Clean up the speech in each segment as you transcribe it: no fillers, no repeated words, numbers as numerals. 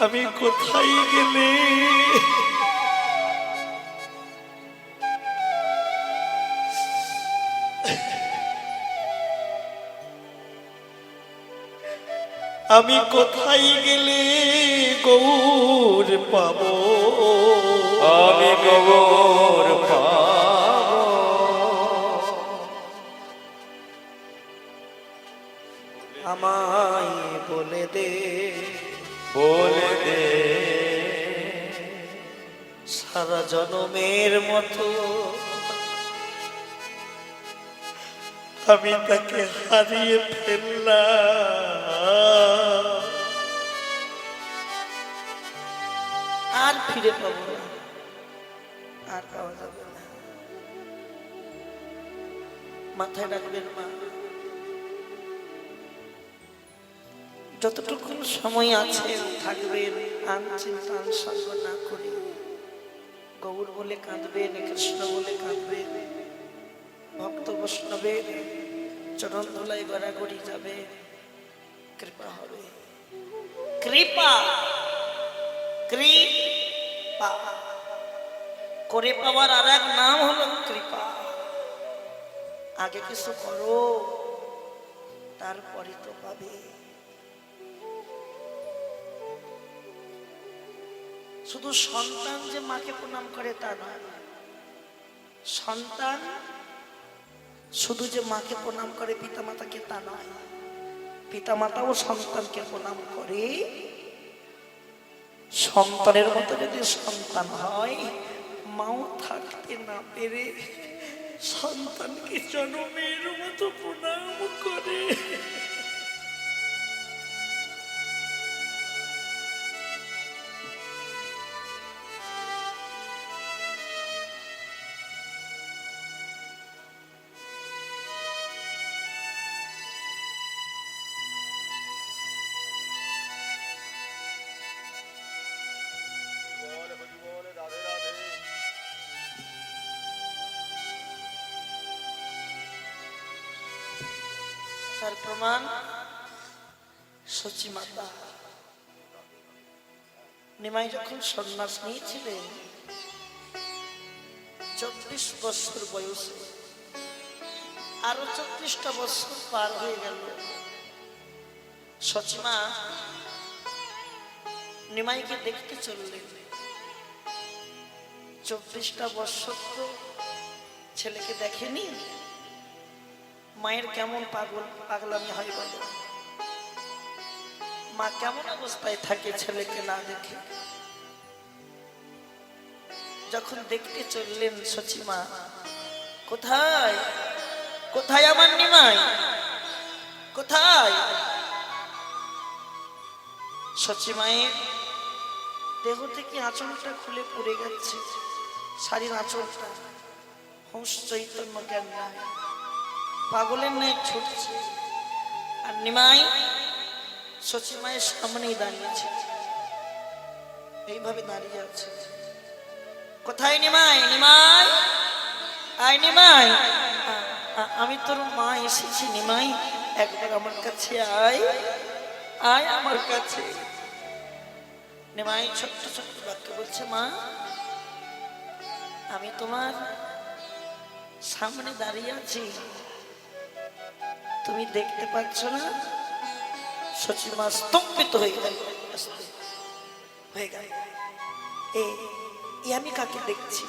আমি কোথায় গেলে আমি কোথায় গেলে গৌর পাবো আমি গৌর পাবো আমায় বলে দে বলে দে সারা জনমের মতো আমি তাকে হারিয়ে ফেললাম আর ফিরে পাবো না আর পাওয়া যাবে না মাথায় রাখবেন মা যতটুকু সময় আছে থাকবেন চিন্তা সঙ্গ না করে গৌর বলে কাঁদবেন কৃষ্ণ বলে কাঁদবেন ভক্ত বৈষ্ণবের চরণ ধুলাই গড়াগড়ি যাবে কৃপা হবে কৃপা কৃপা করে পাওয়ার আর এক নাম হলো কৃপা আগে কিছু করো তারপরে তো পাবে শুধু সন্তান যে মাকে প্রণাম করে তা নয় সন্তান শুধু যে মাকে প্রণাম করে পিতামাতাকে তা নয় পিতামাতাও সন্তানকে প্রণাম করে সন্তানের মতো যদি সন্তান হয় মাও থাকতে না পেরে সন্তানকে জনমের মতো প্রণাম করে তার প্রমাণ সচি মাতা নিমাই যখন সন্ন্যাস নিয়েছিলেন 24 বছর বয়সে আরো 34টা বছর পার হয়ে গেল সচিমা নিমাইকে দেখতে চললেন 24টা বছর তো ছেলেকে দেখেনি মায়ের কেমন পাগলামি হয় বলো মা কেমন অবস্থায় থাকে ছেলেকে না দেখে যখন দেখতে চললেন সচিমা কোথায় কোথায় আমার নিমাই কোথায় সচিমায়ের দেহ থেকে আঁচলটা খুলে পড়ে গেছে শাড়ির আঁচলটা হংস চৈতন্য জ্ঞান নাই পাগলের ন্যায় ছুটছে আর নিমাই সচিমায়ের সামনেই দাঁড়িয়েছে এইভাবে দাঁড়িয়ে আছে কোথায় নিমাই নিমাই আয় নিমাই আমি তোর মা এসেছি নিমাই একবার আমার কাছে আয় আয় আমার কাছে নিমাই ছোট্ট ছোট্ট বাক্য বলছে মা আমি তোমার সামনে দাঁড়িয়ে আছি তুমি দেখতে পাচ্ছ না সচিমা স্তম্ভিত হয়ে গেল আমি কাকে দেখছি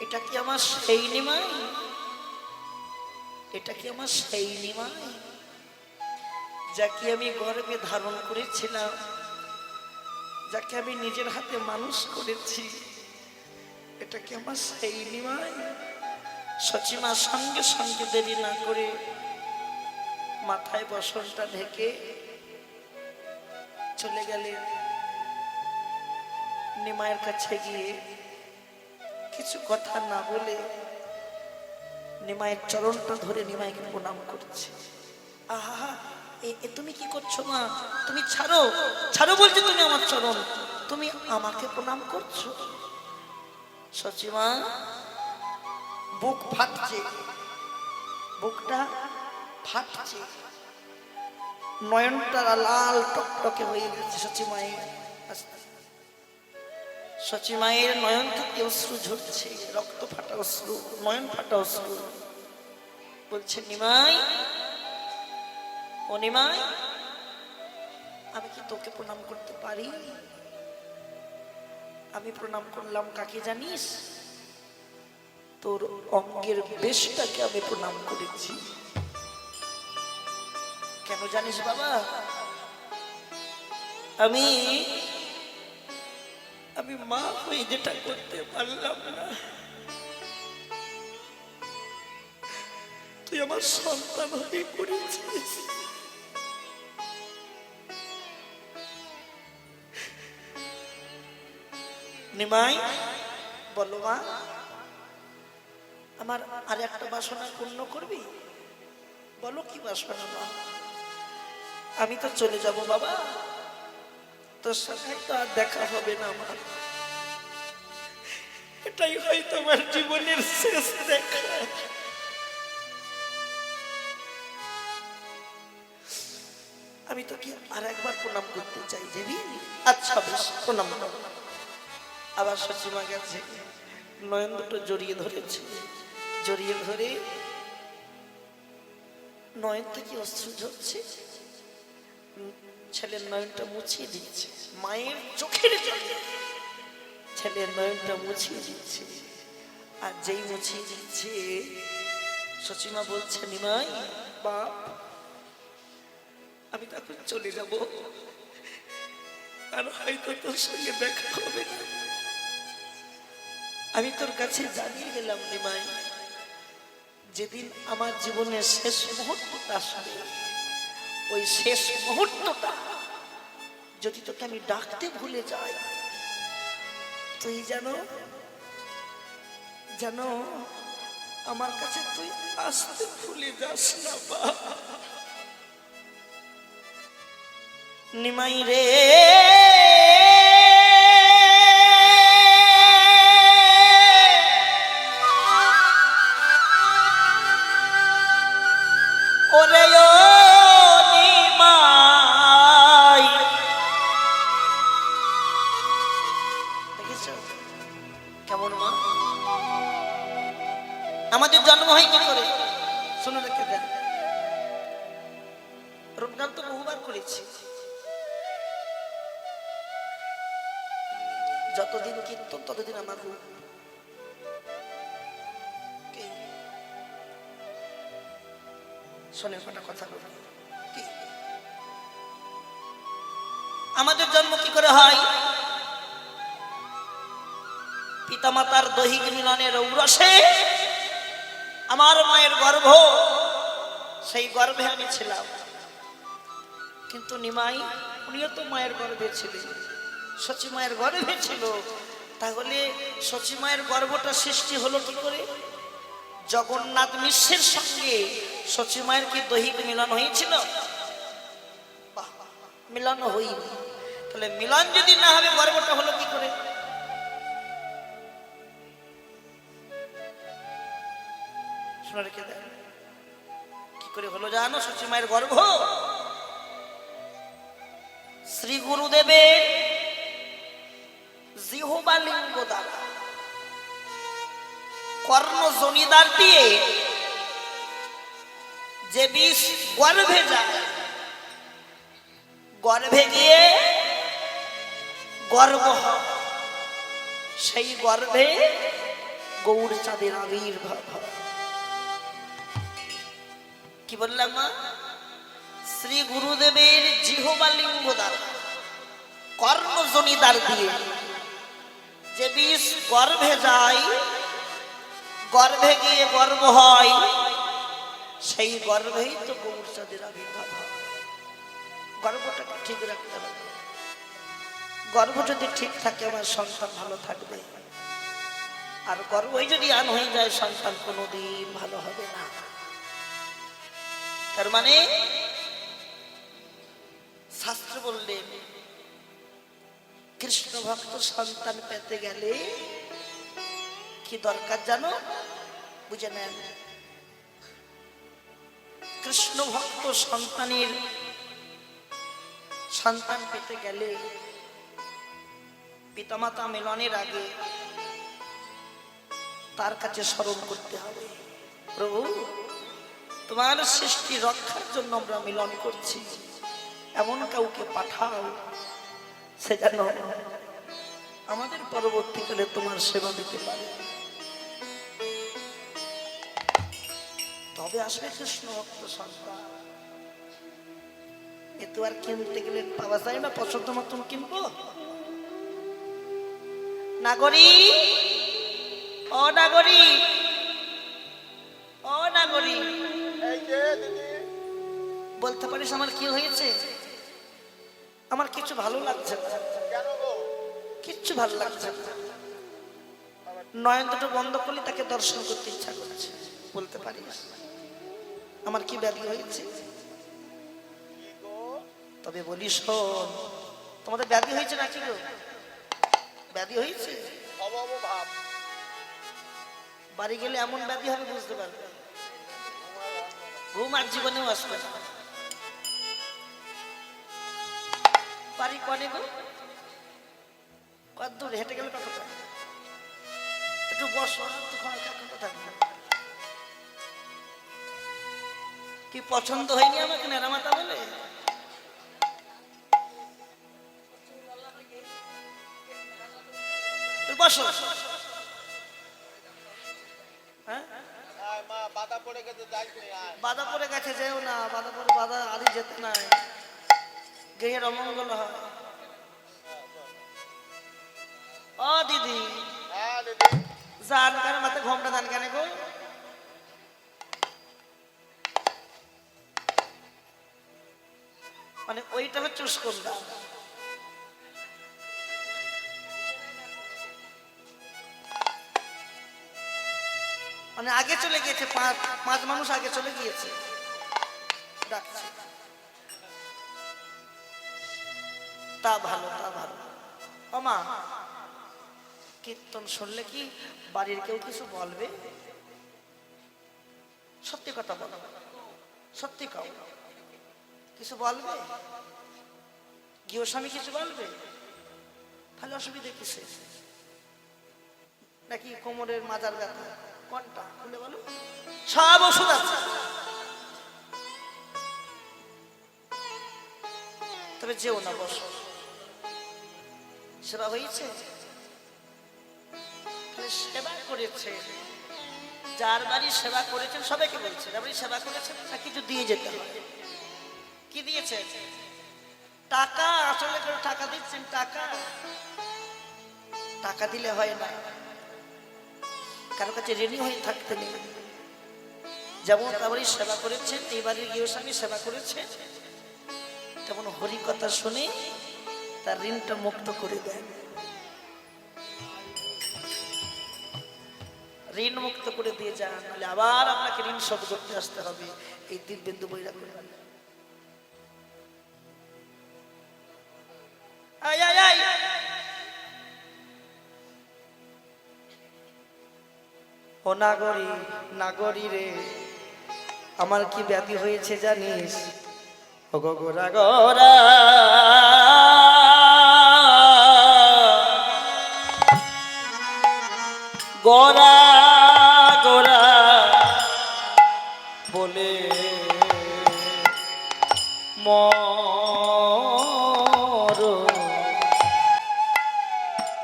এটা কি আমার সেই নিমাই এটা কি আমার সেই নিমাই যাকে আমি গর্ভে ধারণ করেছিলাম যাকে আমি নিজের হাতে মানুষ করেছি এটা কি আমার সেই নিমাই সচিমা সঙ্গে সঙ্গে দেরি না করে মাথায় বসনটা ঢেকে চলে গেলেন নিমাইয়ের কাছে গিয়ে কিছু কথা না বলে নিমাইয়ের চরণটা ধরে নিমাইকে প্রণাম করছে আহা তুমি কি করছো মা তুমি ছাড়ো ছাড়ো বলছো তুমি আমার চরণ তুমি আমাকে প্রণাম করছো সচিমা বুক ফাটছে বুকটা ফাটছে নয়নটা লাল টকটকে হয়ে গেছে সচি মায়ের। সচি মায়ের নয়ন থেকে অশ্রু ঝরছে, রক্ত ফাটা অশ্রু, নয়ন ফাটা অশ্রু। বলছে নিমাই, ও নিমাই, আমি কি তোকে প্রণাম করতে পারি? আমি প্রণাম করলাম কাকে জানিস? তোর অঙ্গের বেশটাকে আমি প্রণাম করেছি। কেন জানিস বাবা? আমি মা হয়ে যেটা করতে পারলাম না, তুই আমার সন্তান হয়ে করেছিস। নিমাই, বলো মা, আমার আর একটা বাসনা পূর্ণ করবি? বলো কি বাসনা মা? আমি তো চলে যাব বাবা, তোর সাথে তো আর দেখা হবে না আমার। এটাই হয়তো আমার জীবনের শেষ দেখা। আমি তোকে আর একবার প্রণাম করতে চাই, দেবী। আচ্ছা বেশ, প্রণাম করো। আবার সচিমা গেছে, নয়ন দুটো জড়িয়ে ধরেছে, জড়িয়ে ধরে নয়ন থেকে অশ্রু ঝরছে, ছেলের নয়নটা মুছিয়ে দিচ্ছে, মায়ের চোখের জলে ছেলের নয়নটা মুছিয়ে দিচ্ছে। আর যেই মুছিয়ে দিচ্ছে, সচিমা বলছে নিমাই বাপ, আমি তখন চলে যাব, আর হয়তো তোর সঙ্গে দেখা হবে না। আমি তোর কাছে জানিয়ে গেলাম নিমাই, যেদিন আমার জীবনের শেষ মুহূর্তটা আসবে, ওই শেষ মুহূর্তটা যদি তোকে আমি ডাকতে ভুলে যাই, তুই জানো আমার কাছে তুই আসতে ভুলে যাস না বাবা। নিমাই রে, ওরে ও নিমাই, দেখেছো কেমন মা? আমাদের জন্ম হয় কি করে? শোনো রেখে দেন, রূপগান তো বহুবার করেছি। যতদিন কীর্তন ততদিন আমার রূপ। শোনে কটা কথা বলি, আমাদের জন্ম কি করে হয়? পিতামাতার দৈহিক মিলনের ঔরসে আমার মায়ের গর্ভ, সেই গর্ভে আমি ছিলাম। কিন্তু নিমাই, উনিও তো মায়ের গর্ভে ছিলেন, সচি মায়ের গর্ভে ছিল। তাহলে সচি মায়ের গর্ভটা সৃষ্টি হলো কি করে? জগন্নাথ মিশ্রের সঙ্গে সচি মায়ের কি দৈহিক মিলন হয়েছিল? মিলন হয়নি। তাহলে মিলন যদি না হবে, গর্ভটা হলো কি করে? শুনে রেখে দেন, কি করে হলো জানো সচি মায়ের গর্ভ? শ্রী গুরুদেবের জিহ্বা লিঙ্গ দ্বারা কর্ণ জনিদার দিয়ে যে বিষ গর্ভে যায়, গর্ভে গিয়ে গর্ভ হয়, সেই গর্ভে গৌরচাঁদের আবির্ভাব হয়। কি বললাম মা? শ্রী গুরুদেবের জিহ্বা লিঙ্গ দ্বারা কর্ণ জনিদার দিয়ে যে বিষ গর্ভে যায়, গর্ভে গিয়ে গর্ভ হয়, সেই গর্ভেই তো গৌরচাঁদের আবির্ভাব হয়। গর্ভটাকে ঠিক রাখতে হবে। গর্ভ যদি ঠিক থাকে, আমার সন্তান ভালো থাকবে। আর গর্ভই যদি আন হয়ে যায়, সন্তান কোনোদিন ভালো হবে না। তার মানে শাস্ত্র বললেন, কৃষ্ণ ভক্ত সন্তান পেতে গেলে কি দরকার জানো? বুঝে নেন। কৃষ্ণ ভক্ত সন্তানের সন্তান পেতে গেলে পিতামাতা মিলনের আগে তার কাছে স্মরণ করতে হবে, প্রভু তোমার সৃষ্টি রক্ষার জন্য আমরা মিলন করছি, এমন কাউকে পাঠাও সে যেন আমাদের পরবর্তীকালে তোমার সেবা দিতে পারে। তবে আসবে কৃষ্ণ ভক্ত সন্তান। এ তো আর কিনতে গেলে পাওয়া যায় না, পছন্দ মতন কিনবো। নাগরিক, ও নাগরিক, ও নাগরিক, বলতে পারিস আমার কি হয়েছে? আমার কিছু ভালো লাগছে না, কিচ্ছু ভালো লাগছে না। নয়ন দুটো বন্ধ করলে তাকে দর্শন করতে ইচ্ছা করছে। বলতে পারিস আমার কি ব্যাধি হয়েছে? তবে বলি শোন, তোমাদের ব্যাধি হয়েছে নাকি গো? ব্যাধি হয়েছে? বাড়ি গেলে এমন ব্যাধি হবে বুঝতে পারবে, ঘুম আর জীবনেও আসবে না। বাড়ি কনে গো? কত দূর হেঁটে গেলে কতটা? একটু বসো, থাকবে। কি পছন্দ হয়নি আমাকে নেড়ামাতা বলে? বসো। হ্যাঁ বাধা পড়ে গেছে, যেও না। বাধা আদি যেতে নাই, গৃহের অমঙ্গল হয়। ও দিদি, জান কেন মাথায় ঘোমটা দান কেন গো? মানে ওইটা হচ্ছে উস্কন্দা। মানে আগে চলে গিয়েছে, পাঁচ মানুষ আগে চলে গিয়েছে, ডাকছে। তা ভালো, তা ভালো। ও মা, কীর্তন শুনলে কি বাড়ির কেউ কিছু বলবে? সত্যি কথা বলো, সত্যি কাউ কিছু বলবে? গৃহস্বামী কিছু বলবে? তাহলে অসুবিধা কিসে? নাকি কোমরের মাজার ব্যথা? কোনটা খুলে বলো, সব ওষুধ আছে। তবে যেও না, বসো। সেবা হয়েছে? সেবা করেছে, যার বাড়ি সেবা করেছেন সবাইকে বলছে, আপনি সেবা করেছেন না কিছু দিয়ে যেতে হবে। কি দিয়েছে? টাকা। আসলে করে টাকা দিচ্ছেন? টাকা দিলে হয় না, কারো কাছে ঋণী হয়ে থাকতে নেই। যেমন তাবারই সেবা করেছেন, এই বাড়ির গৃহস্বামী সেবা করেছে, তেমন হরি কথা শুনে তার ঋণটা মুক্ত করে দেন। ঋণ মুক্ত করে দিয়ে যান, নাহলে আবার আপনাকে ঋণ শোধ করতে আসতে হবে। এই দিব্যেন্দু বইরা করে ও নাগরী, নাগরী রে, আমার কি ব্যাধি হয়েছে জানিস? ও গোরা গোরা, গোরা গোরা বলে মর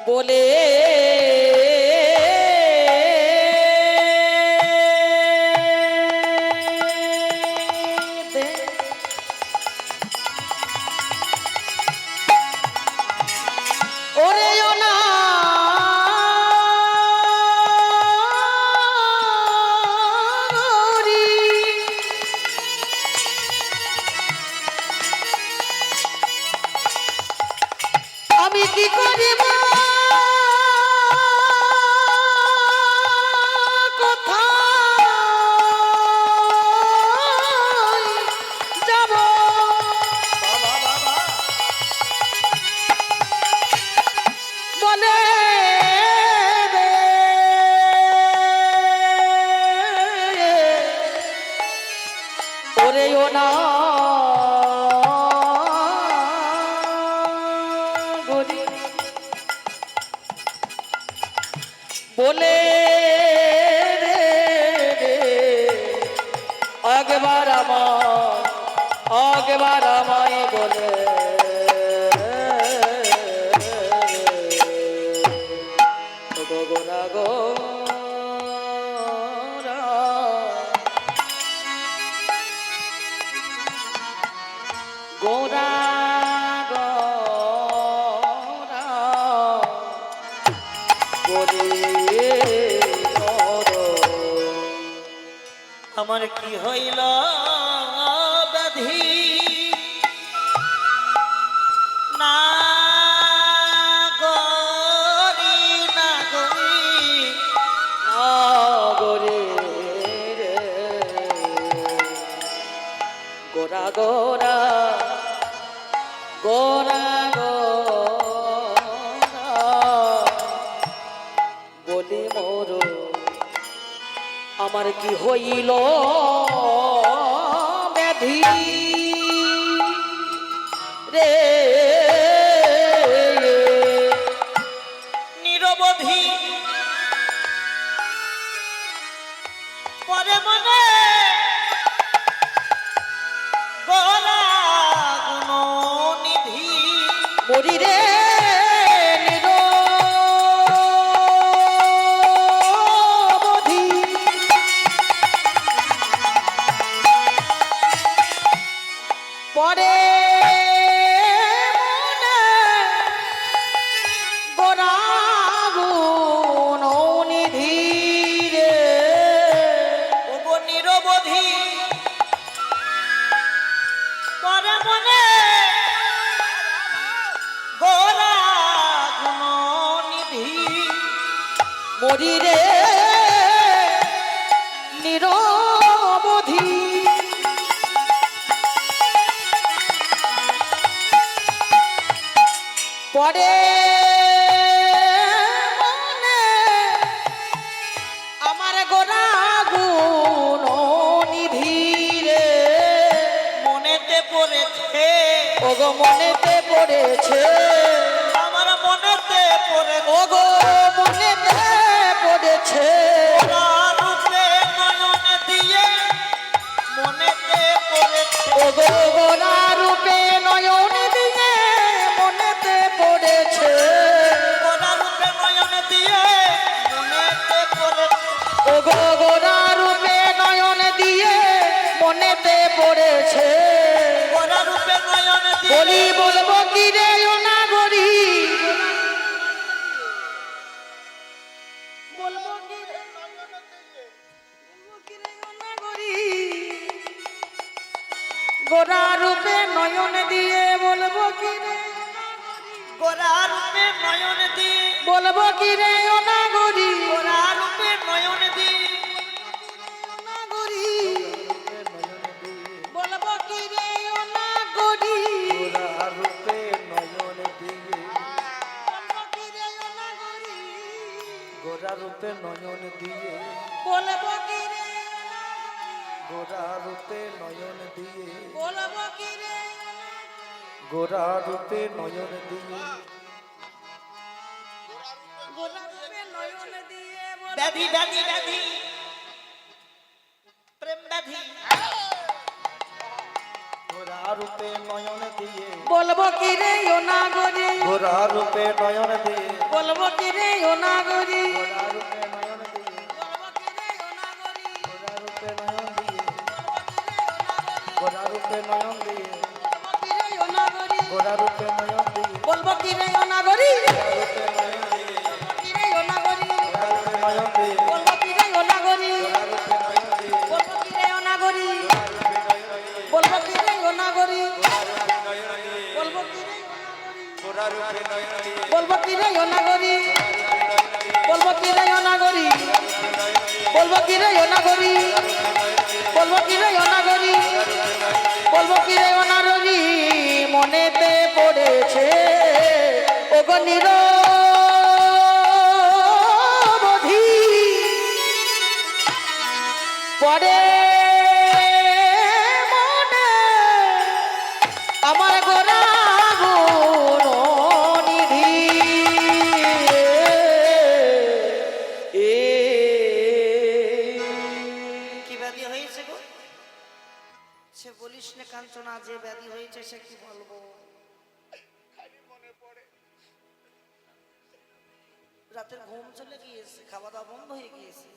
বলে আমি কি করি মা, কোথায় যাব? বলে ওরে ও না করি বলে রে আগেবার আমায় বলে গোরা গোরা গোরা গোরা গোরে আমার কি হইল ব্যাধি না গরি না গরি রে গোরা গোরা গোরা গোরা বলি মোর আমার কি হইল ব্যাধি রে নিরবধি পরে মনে গোরা গুণনিধি মরি রে পরে মনে গোরা গুণনিধি রে ওগো নিরবধি পরে মনে গোরা গুণনিধি মরি রে নিরবধি পরে মনে আমার গোরা গুণনিধি রে মনেতে পড়েছে ওগো মনেতে পড়েছে আমার মনেতে পড়ে ওগো মনেতে পড়েছে রূপে নয়নে দিয়ে মনেতে পড়েছে ওগো গোরা রূপে নয়নে দিয়ে মনেতে পড়েছে গোরা রূপে নয়নে দিয়ে মনেতে পড়েছে ওগো গোরা রূপে নয়নে দিয়ে মনেতে পড়েছে গোরা রূপে নয়নে দিয়ে বলি বলবো কি রে ও নাগরি বলবো কি রে ও নাগরি গোরা রূপে নয়নে দিয়ে বলবো কি রে গোরা রূপে নয়নে দিয়ে বলবো কি রে ও নাগরি গোরা রূপে নয়নে দিয়ে নাগরি বলবো কি রে ও নাগরি গোরা রূপে নয়নে দিয়ে বলবো কি রে ও নাগরি গোরা রূপে নয়নে দিয়ে বলবো কি রে গোরা রূপে নয়ন দিয়ে বলবো কি রে গোরা রূপে নয়ন দিয়ে গোরা রূপে নয়ন দিয়ে ব্যাধি ব্যাধি ব্যাধি প্রেম ব্যাধি গোরা রূপে নয়ন দিয়ে বলবো কি রে ও নাগরি গোরা রূপে নয়ন দিয়ে বলবো কি রে ও নাগরি গোরা রূপে নয়ন দিয়ে বলবো কি রে ও নাগরি গোরা রূপে নয়ন দিয়ে গোরা রূপে নয়ন দিয়ে গোরা রূপে নয়ন দিয়ে বলবো কি রে ও নাগরি কি রে ও নাগরি বলবো কি রে ও নাগরি বলবো কি রে ও নাগরি বলবো কি রে ও নাগরি বলবো কি রে গোরা রূপে নয়ন দিয়ে বলবো কি রে ও নাগরি বলবো কি রে ও নাগরি বলবো কি রে ও নাগরি বলবো কি রে ও নাগরি বলবো কি রে ও নাগরি মনেতে পড়েছে ওগো নিরবধি পরে মনে আমার গোরা গুণনিধি রাতের ঘুম চলে গিয়েছে, খাওয়া দাওয়া বন্ধ হয়ে গিয়েছে।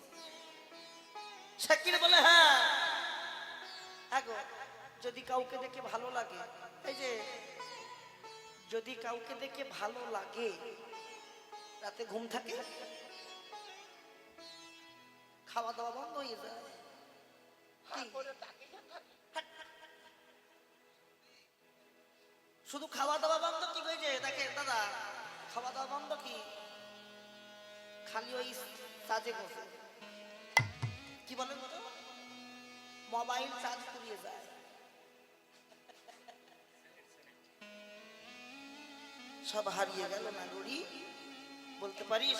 শাকির বলে হ্যাঁ গো, যদি কাউকে দেখে ভালো লাগে, এই যে যদি কাউকে দেখে ভালো লাগে, রাতে ঘুম থাকে, খাওয়া দাওয়া বন্ধ হয়ে যায়। শুধু খাওয়া দাওয়া বন্ধ কি হয়েছে? দেখে দাদা, খাওয়া দাওয়া বন্ধ কি, খালি ওই চার্জে বসে, কি বলেন তো, মোবাইল চার্জ করিয়ে যায়। সব হারিয়ে গেল না গড়ি। বলতে পারিস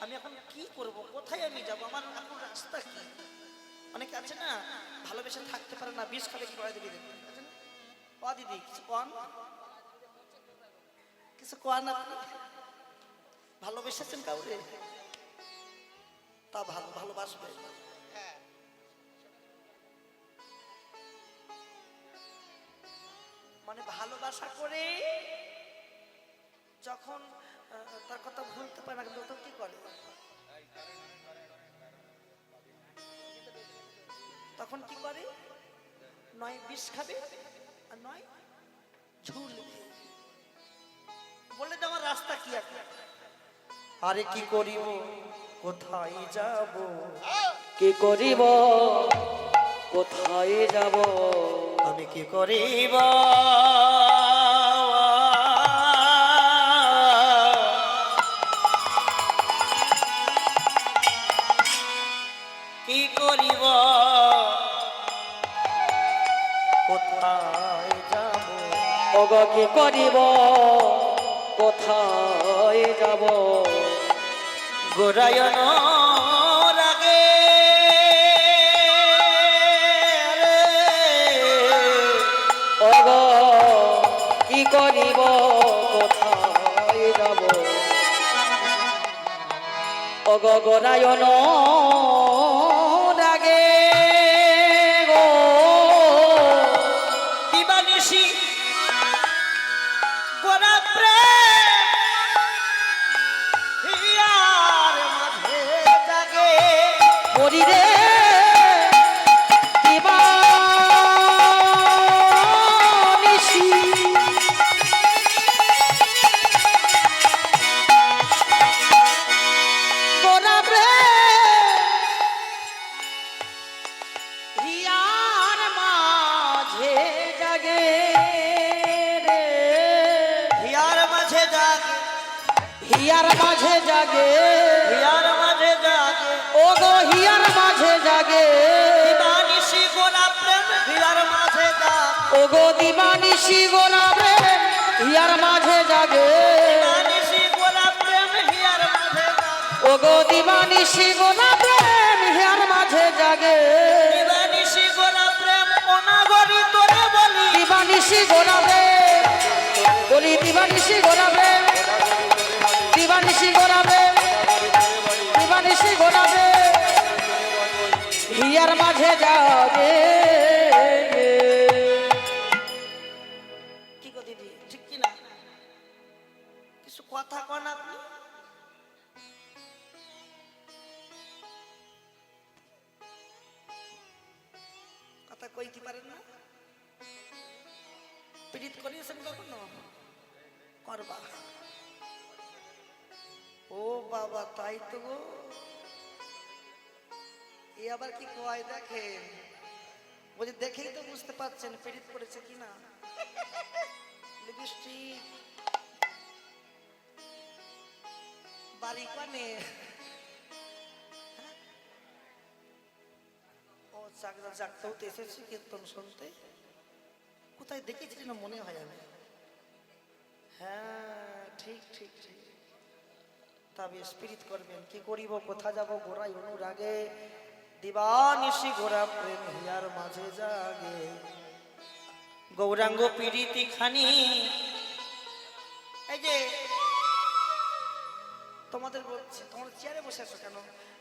আমি এখন কি করব, কোথায় আমি যাব, আমার এখন রাস্তা কি? অনেকে আছে না ভালোবেসে থাকতে পারে না, বিষ খাবে কি করে দিবি, ও দিদি কিছু কন, কিছু কন, আপনি ভালোবেসেছেন কাউরে? তা ভালোবাসবে, মানে ভালোবাসা করে যখন তার কথা ভুলতে পারে না, কিন্তু তো কি করে, তখন কি করে, নয় বিষ খাবে আর নয় ঝুলবে। বলে যে আমার রাস্তা কি আছে, আরে কি করিব, কোথায় যাব, কি করিব, কোথায় যাব, আমি কি করিব, কি করিব, কোথায় যাব, ওগো কি করিব, কোথায় যাব, গোরায়ন রাগে ওগো কি করিব, কোথায় যাব, ওগো গোরায়ন রাগে গো দিবানিশি গোরা প্রেম হিয়ার মাঝে জাগে, মরিরে দিবানিশি গোরা প্রেম হিয়ার মাঝে জাগে রে, হিয়ার মাঝে জাগে, হিয়ার মাঝে জাগে, হিয়ার মাঝে জাগে, ওগো হিয়ার মাঝে জাগে, দিবানিশি গোরা প্রেম হিয়ার মাঝে জাগে, ওগো দিবানিশি গোরা প্রেম হিয়ার মাঝে জাগে, দিবানিশি গোরা প্রেম হিয়ার মাঝে জাগে, ওগো দিবানিশি গোরা প্রেম হিয়ার মাঝে জাগে, দিবানিশি গোরা প্রেম অনাগরি তোরে বলি, দিবানিশি গোরা প্রেম বলি, দিবানিশি গোরা প্রেম, দিবানিশি গোরা প্রেম, দিবানিশি গোরা প্রেম হিয়ার মাঝে জাগে। কি গো দিদি, ঠিক কি না? কিছু কথা কন আপনি, কথা কইতে পারেন না? পীড়িত করিয়েছেন কখনো? করবা? ও বাবা, তাই তো গো, এ আবার কি কয় দেখেন, বলি দেখেই তো বুঝতে পারছেন পীড়িত করেছে কিনা। লিপস্টিক বাড়ি কানে, ও চাকরা জাগতেও তো এসেছি কীর্তন শুনতে, কোথায় দেখেছি না মনে হয় আমি, হ্যাঁ ঠিক ঠিক ঠিক, তবে স্পিরিট করবেন, কি করিব, কোথা যাব, গোড়াই অনুরাগে দিবানিশি গোরা প্রেম হিয়ার মাঝে জাগে, গৌরাঙ্গ পীড়িতি খানি। এই যে তোমাদের বলছি, তোমার চেয়ারে বসে আছো কেন,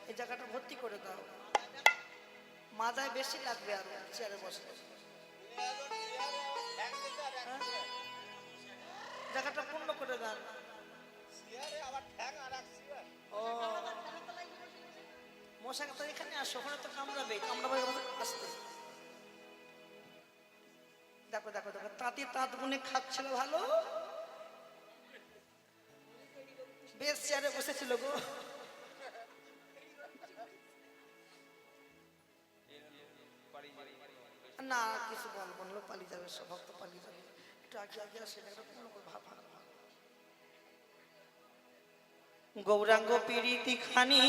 এই জায়গাটা ভর্তি করে দাও, মাজায় বেশি লাগবে আর চেয়ারে বসে, জায়গাটা পূর্ণ করে দেন। ও মশা কথা এখানে আসো, ওখানে তো কামড়াবে, কামড়াবে আসতে। দেখো দেখো দেখো, তাঁতি তাঁত গুনে খাচ্ছিল ভালো, বেশ চেয়ারে বসেছিল গো। না কিছু বলবো না, পালিয়ে যাবে, সব ভক্ত পালিয়ে যাবে। একটু আগে আগে আসে, ভাব। গৌরাঙ্গ পীড়িতি খানি,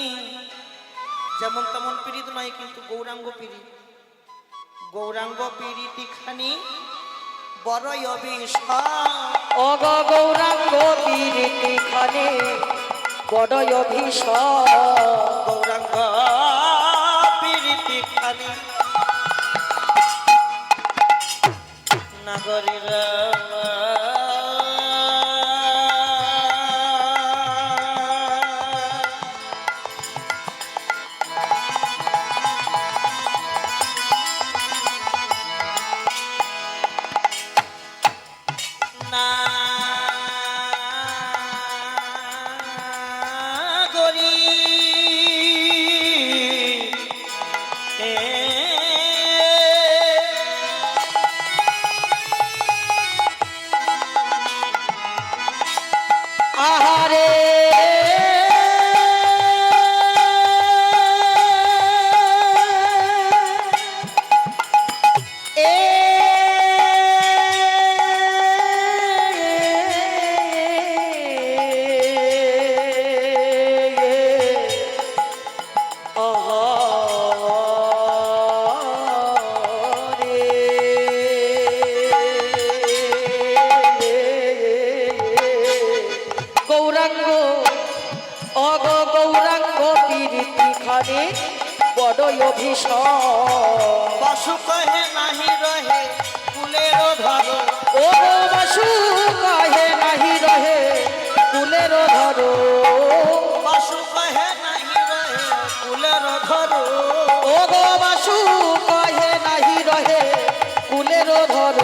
যেমন তেমন পীড়িত নয়, কিন্তু গৌরাঙ্গ পীড়িত। গৌরাঙ্গ পীড়িতি খানি বড়ই অভিশাপ। অগ গৌরাঙ্গ পীড়িতি খানি বড়ই অভিশাপ। গৌরাঙ্গ পীড়িতি খানি নাগরীরা আহারে গৌরাঙ্গ অগ গৌরাঙ্গ পীড়িতি খানি বড়ই অভিশাপ। বাসু কহে নাহি রহে কুলের ধর। ও বাসু কাহে নাহি রহে কুলের ধর। বাসু কহে নাহি রহে কুলের ধর। ও গো বাসু কাহে নাহি রহে কুলের ধর।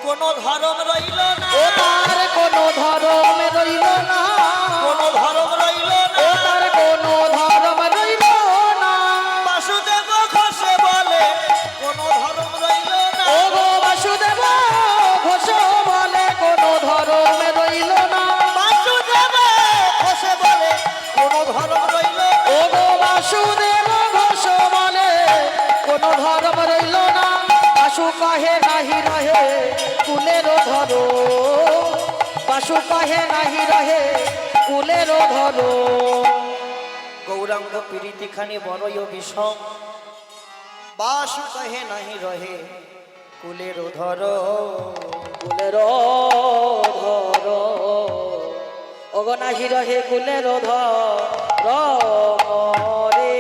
কোন ধরম রইল না, ও তার কোনো ধরম রইল না। কোন ধরম রইল না, ও তার কোনো ধরম রইল না। বাসুদেব ঘোষে বলে কোন ধরম রইল না। ও গো বাসুদেব ঘোষ বলে কোনো ধরম রইল না। বাসুদেব ঘোষে বলে কোন ধরম রইল না। ও গো বাসুদেব ঘোষ বলে কোনো ধরম রইল না। বাসু কাহে নাহি রহে কুলের ধর। বাসু কাহে নাহি রহে কুলের ধর। গৌরাঙ্গ পীড়িতি খানি বড়ই বিষম। বাসু কহে নাহি রহে কুলের ধর। কুলের ধর অগ নাহি রহে কুলের ধর রে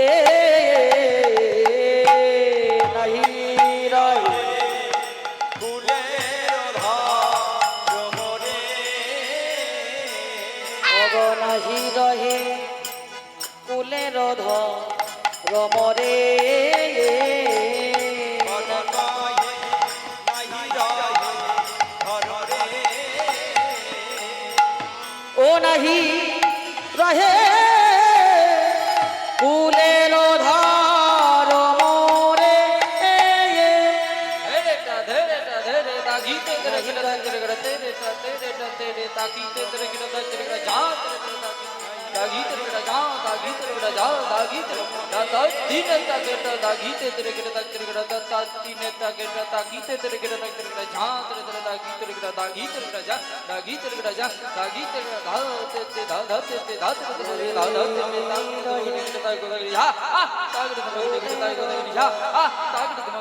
এ নাহি রহে অগ নাহি রহে কুলের ধর মরে। ও নাহি রহে কুলের ধর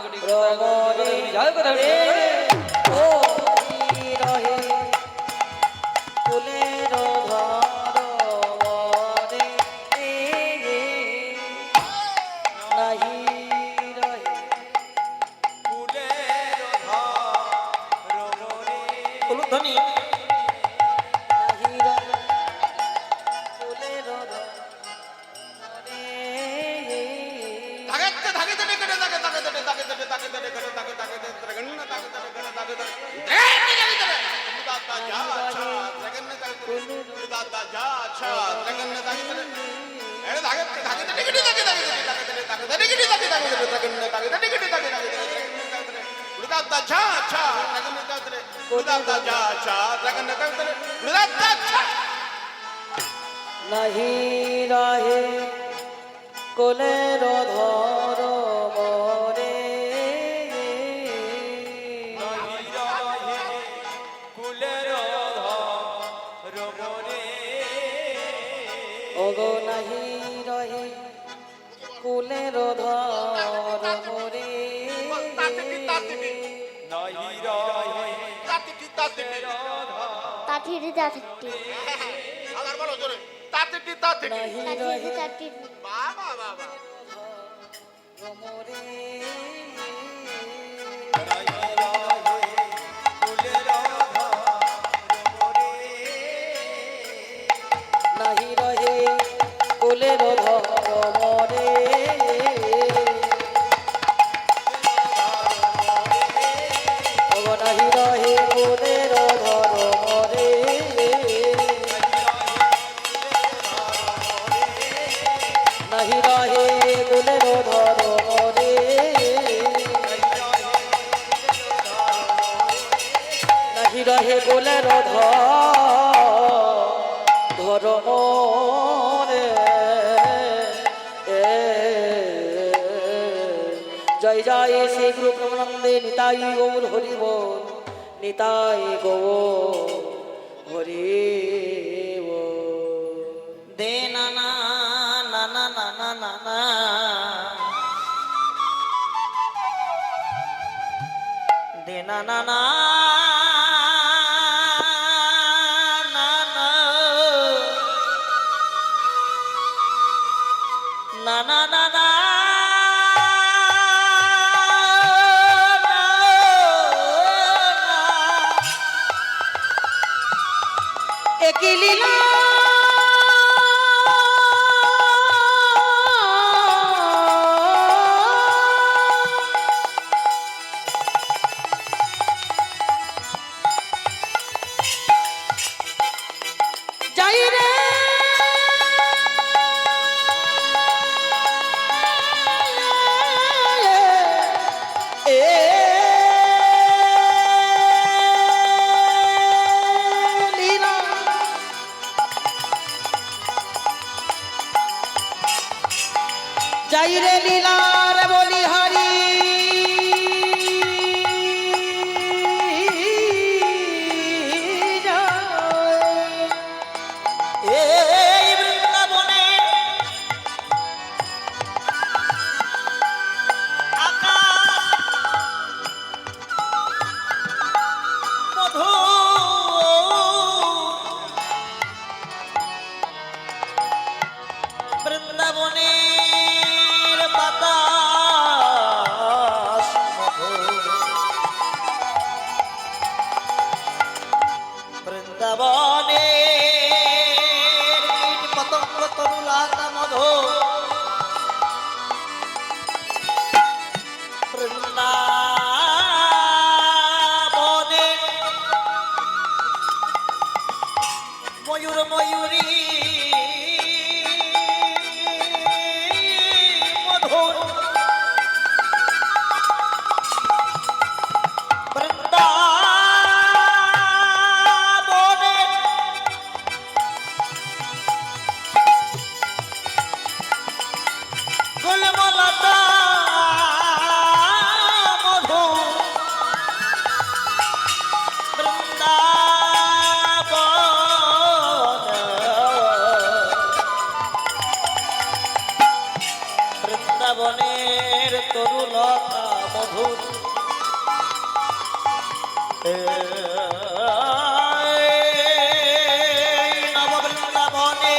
মোরে। ও রহে কুলের ধর নাহি রহে উলুধ্বনি নাহি রহে কুলের ধর নাহি রহে কোলের ধর মরে ওগো নাহি রহে কুলের ধর মরে তাঁতির তাঁতির আবার বলো জোরে তাতে তাতে নাহি তাঁতির রহে তাঁতির বাবা বাবা মরে নাহি রহে কুলের ধর মরে ওগো নাহি রহে কুলের ধর মরে নাহি রহে কুলের ধর মরে নাহি রহে কুলের ধর মরে জয় জয় শ্রী গুরু প্রেমানন্দে নিতাই গৌর হরি বল নিতাই গৌর হরি বল। দে না না না না না না না না দে না না না না না না না না না একই লীলা যাই রে লীলা যাই রে লীলার বলিহারি এই বৃন্দাবনে আকাশ মধু বৃন্দাবনের বাতাস মধু বৃন্দাবনের কীট পতঙ্গ তরুলতা মধু বৃন্দাবনে ময়ূর ময়ূরী মধুর বৃন্দাবনে গুলমলতা মধু বৃন্দাবনের তরুলতা মধুর নব বৃন্দাবনে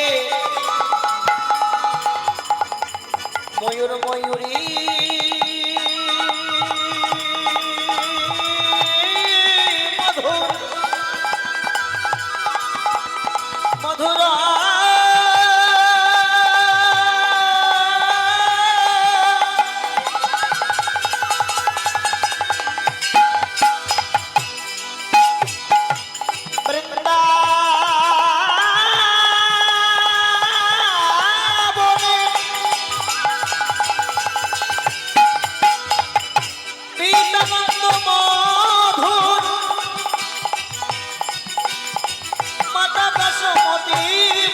ময়ূর ময়ূরী মধুর মধুরা বৃন্দাবনে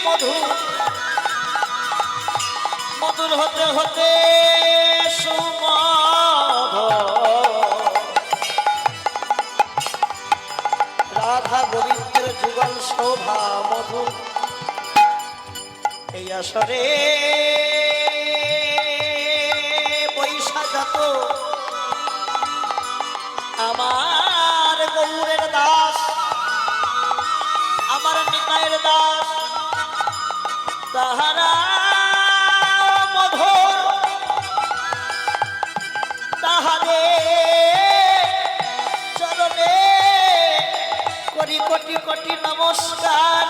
মধুর মধুর হতে হতে সুমধুর রাধা গোবিন্দের যুগল শোভা মধুর এই আসরে বৈশা যত আমার গৌরের দাস আমার নিতাইয়ের দাস তাহারা মধুর তাহাদের চরণে করি কোটি কোটি নমস্কার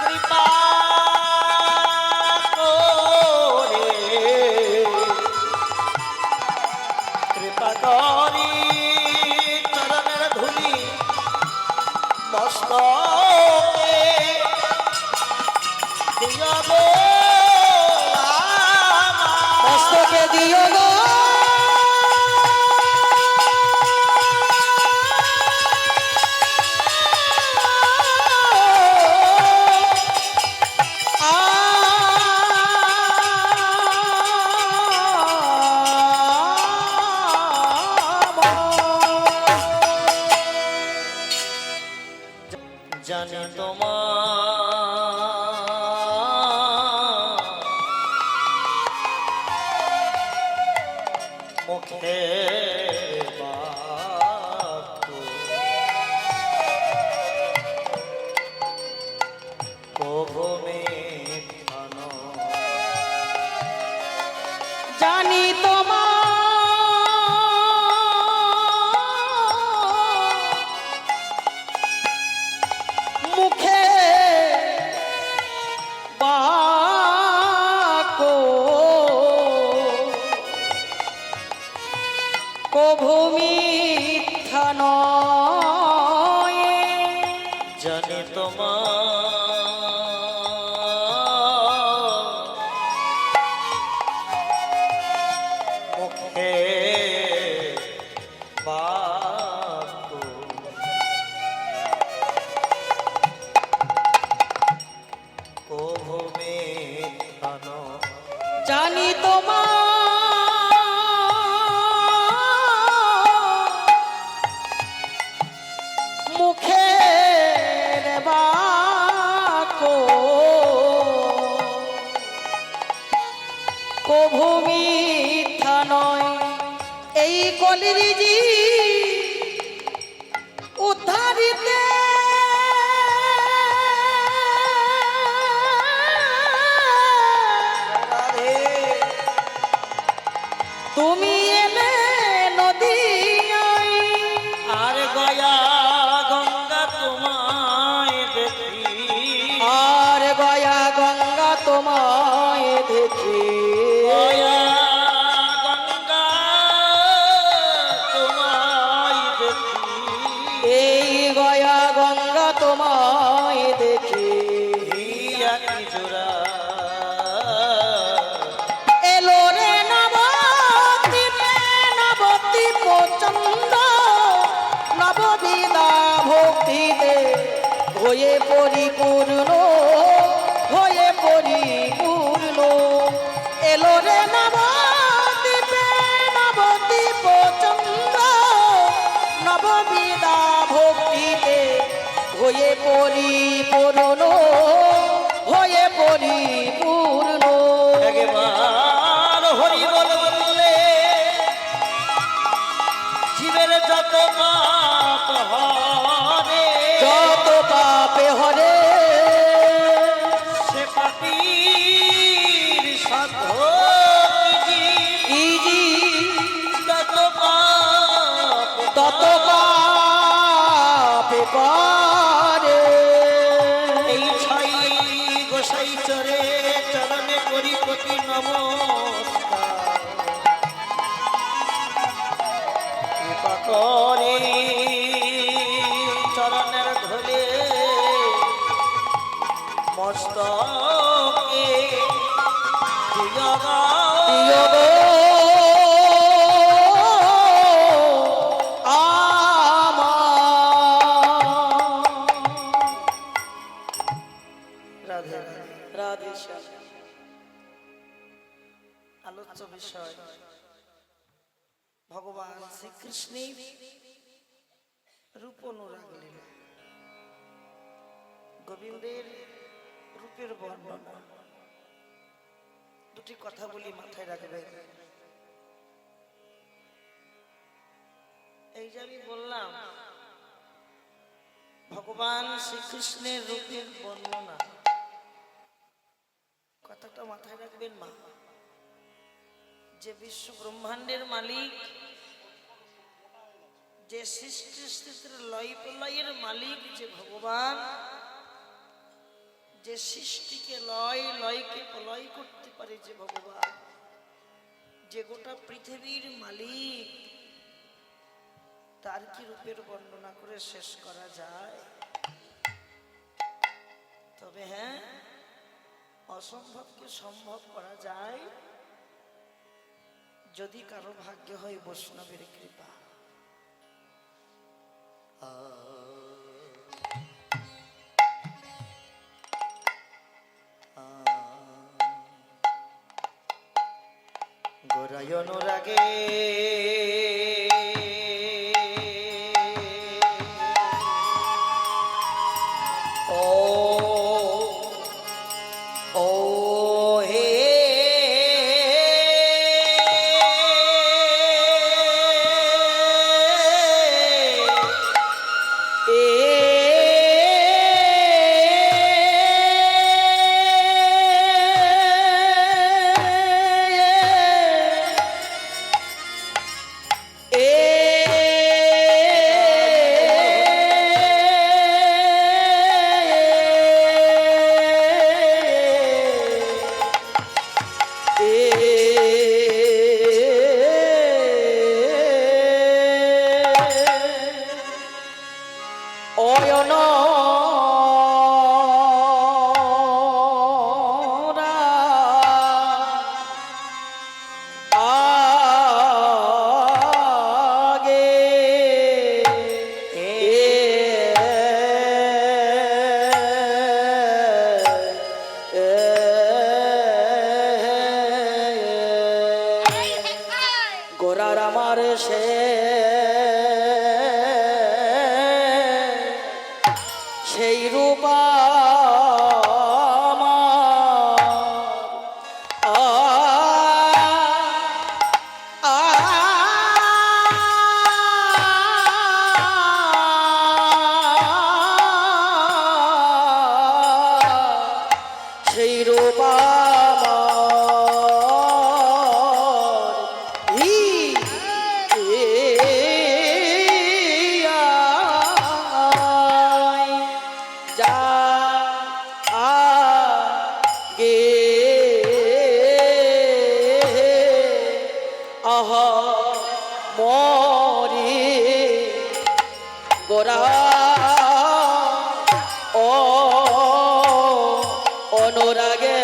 কৃপা করে কৃপা করি চরণের ধুলি মস্তকে দিও গো মস্তকে দিও গো জানি তোমার মুখে বাক্য কভু মিথ্যা নয়। জানি তোমার মুখে বাক্য কভু মিথ্যা নয়। জানি তোমার মুখে বাক্য কভু মিথ্যা নয়। জানি তোমার মুখের বাক্য কভু মিথ্যা নয়। এই কলির জি উদ্ধারিতে রাধে তুমি এলে নদীয়ায় আর গয়া গঙ্গা তোমায় দেখি আর গয়া গঙ্গা তোমায় দেখি গয়া গঙ্গা তোমায় দেখি এই গয়া গঙ্গা তোমায় দেখি হিয়া কি জোড়া এলো রে নবদ্বীপে নবদ্বীপ চন্দ্র নববিদা ভক্তিতে হয়ে পরিপূর্ণ হয়ে পরিপূর্ণ এলো রে নবদ্বীপে নবদ্বীপ চন্দ্র নববিদা ভক্তিতে হয়ে পরিপূর্ণ হয়ে পরিপূর্ণ একবার হরি বল বললে জীবের যত পাপ হরে যত পাপে হরে সে পাপীর সাধ্য ইজি যত পাপ তত পাপে করে এই ছাই গোসাই চরে চরণে করি কোটি নমস্কার কৃপা করে চরণের ধরে মস্তকে দিও গো। দিও গো আমার রাধে রাধে শ্যাম। আলোচ্য বিষয় ভগবান শ্রীকৃষ্ণের রূপ অনুরাগ লীলা, গোবিন্দের রূপের বর্ণনা। দুটি কথা বলি, মাথায় রাখবেন। এই যে আমি বললাম ভগবান শ্রীকৃষ্ণের রূপের বর্ণনা, কথাটা মাথায় রাখবেন মা। যে বিশ্ব ব্রহ্মাণ্ডের মালিক, যে সৃষ্টি স্থিতির লয় প্রলয়ের মালিক যে ভগবান, যে সৃষ্টিকে লয়, লয়কে প্রলয় করতে পারে যে ভগবান, যে গোটা পৃথিবীর মালিক, তার কি রূপের বর্ণনা করে শেষ করা যায়? তবে হ্যাঁ, অসম্ভবকে সম্ভব করা যায় যদি কারো ভাগ্য হয় বৈষ্ণবের কৃপা। গোরায় অনুরাগে গোরার আমার সে সেই রূপা সেই রূপা গোরা ও অনুরাগে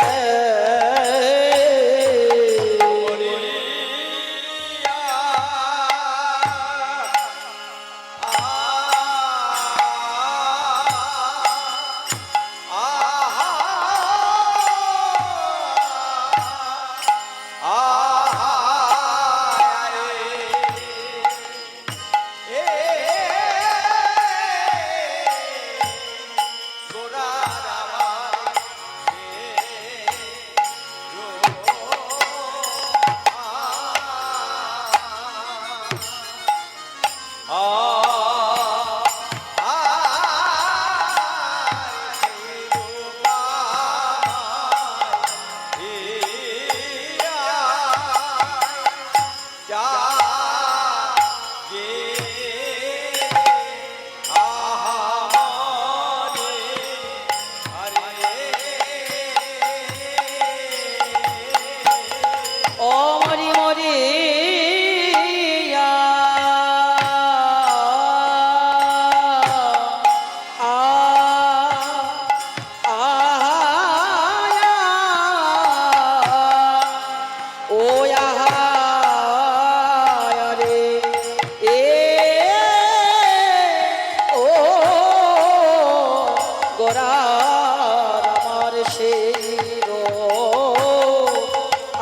গোরার আমার সেই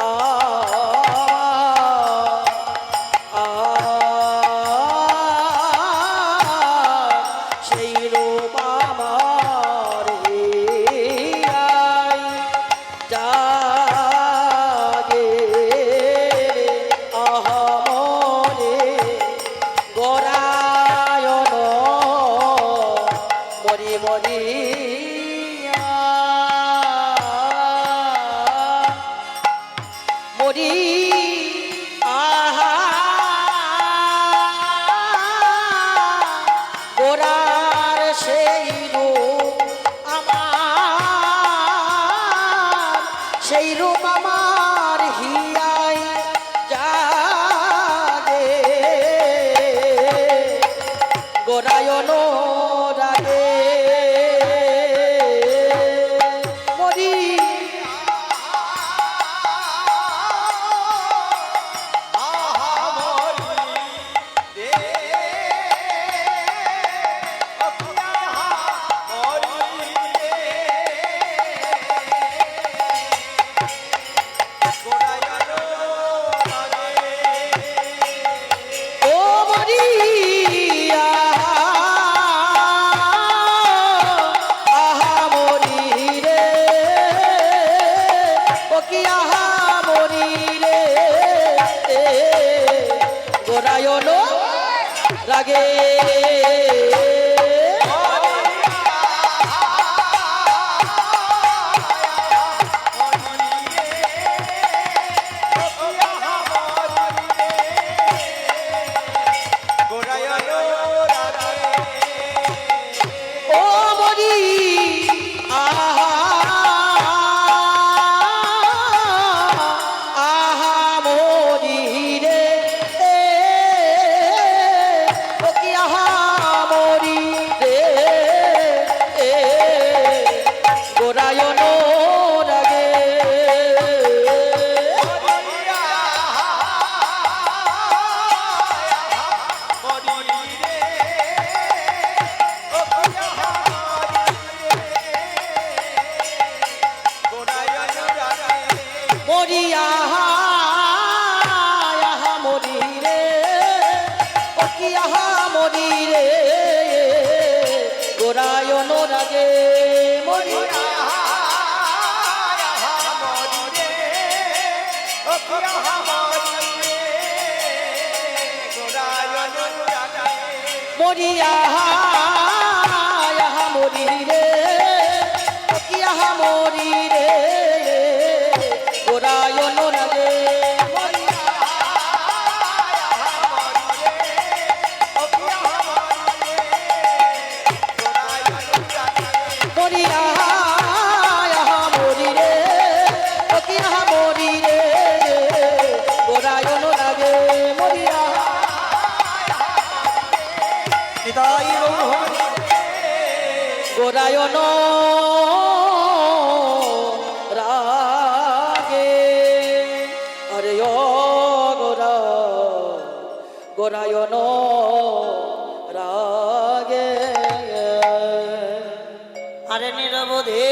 আ সেই রূপ আমার হিয়ায় জাগে আহা মনে গরায়ন মরি মরি মরি আহা গোরার সেই রূপ আমার সেই রূপ আমার হিয়ায় জাগে গোরায়ন রাগে মরি ও মরিয়া আহা মরি রে ও কি আহা মরি রে গোরায়ন রাগে ও মরি আহা আহা মরি রে ও কি আহা মরি রে গোরায়ন রাগে মরি আহা আহা মরি রে ও কি আহা মরি রে গোরায়ন রাগে মরি মরি আহা আহা মরি রে ও কি আহা মরি রে গোরায়ন রাগে মরি আহা আহা মরি রে ও কি আহা মরি রে গোরায়ন রাগে মরি আহা নিতাই গৌর গোরায়ন রাগে আরে ও গোরা গোরায়ন রাগে আরে নিরবধি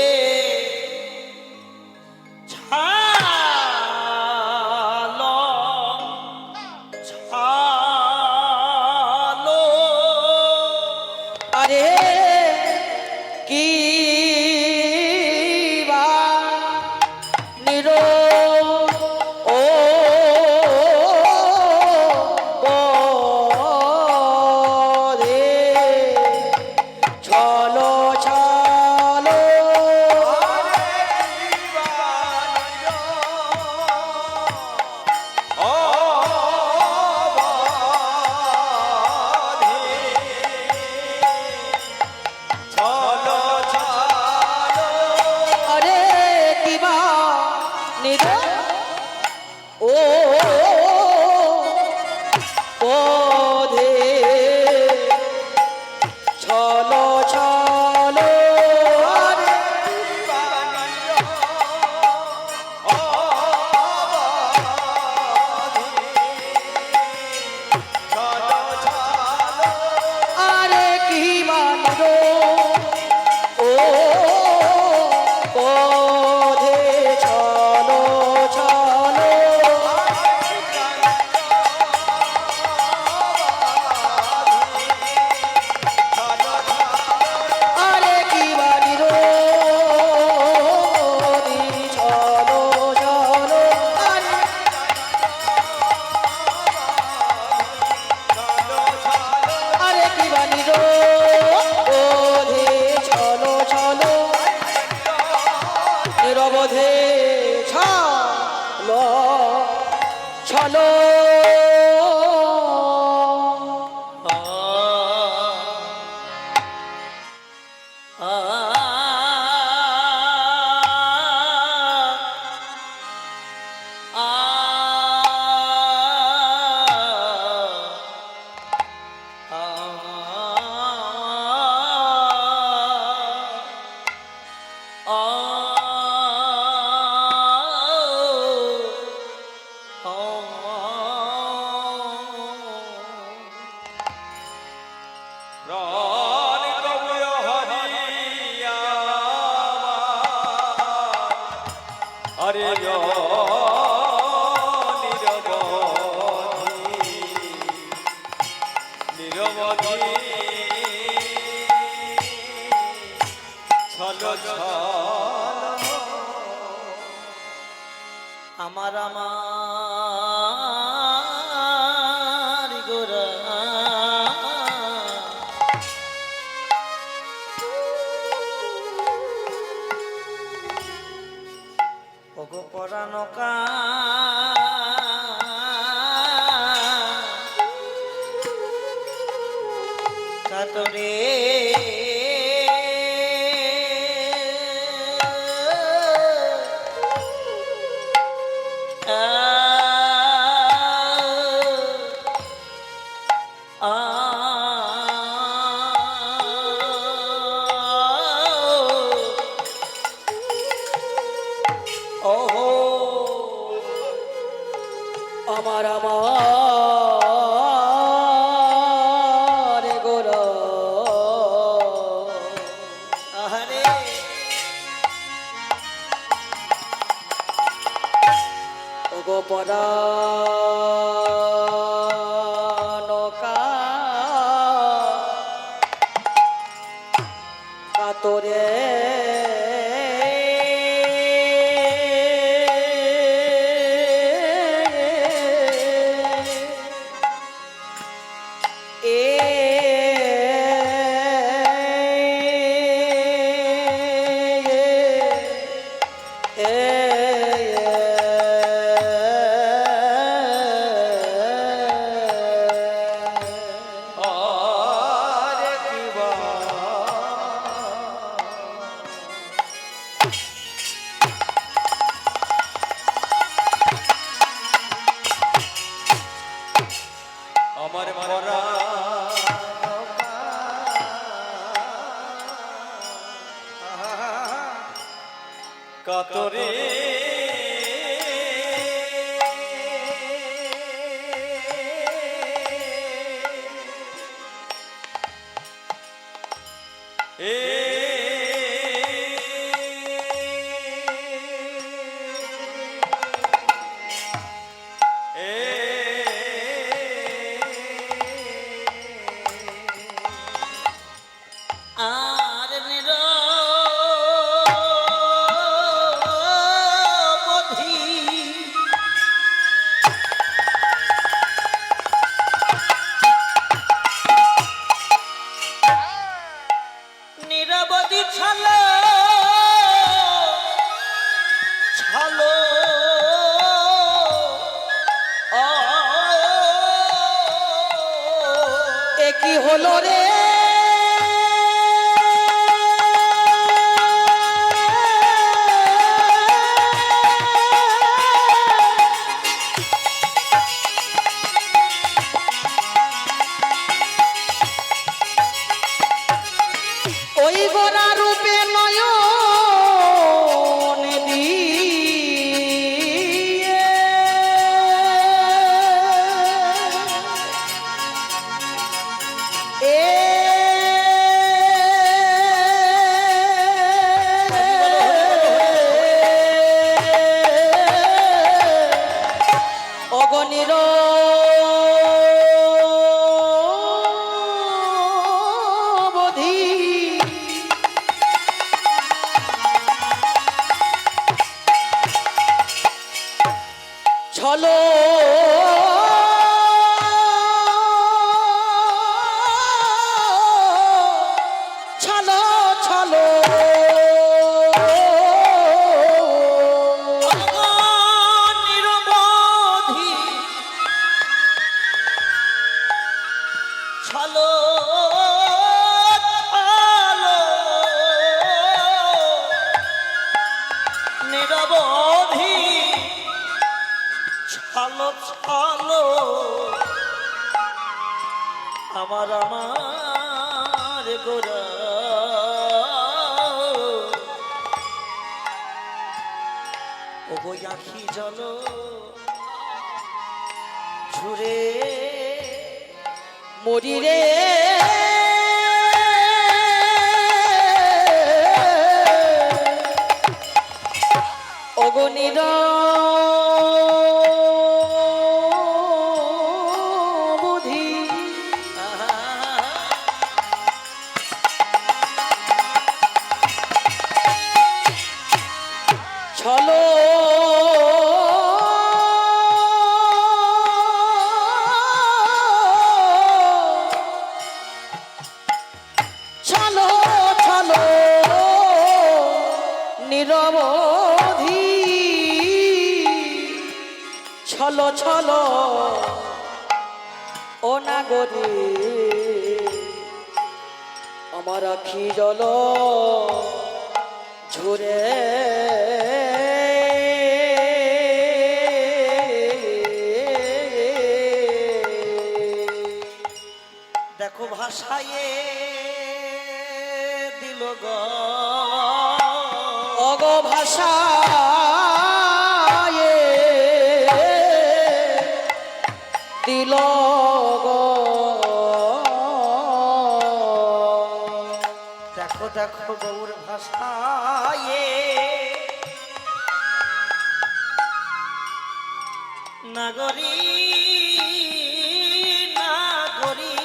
ছালো ছালো আরে কি বা নিরো ও রে ছলো ছলো ছলো প্রাণ কবুয় হরিয়া হরে নিরবধি ছল ছল আমার আমার গোরা ওগো পরানকা কাতরে ওহো আমার আমার গোরা আহারে ওগো পরানকা কাতরে আরে কিবা আমার মরা কাতরে আর নিরবধি নিরবধি ছলো ছলো এ কি হলো রে ওই গোরা রূপে নয়ন দিয়ে এ অগণির ছলো ছলো ছলো নিরবধি নিরবধি ছালো ছালো আমার গোরা ও বই আখি জল ঝুরে মরি রে অগণির বুধি ছলো ছলো ছলো নিরবধি ছলো ছলো ও নাগরী আমার আখি জল ঝরে দেখো ভাষায় দিল অগ ভাষা দিল দেখো দেখো গৌর ভাষায় নাগরী নাগরী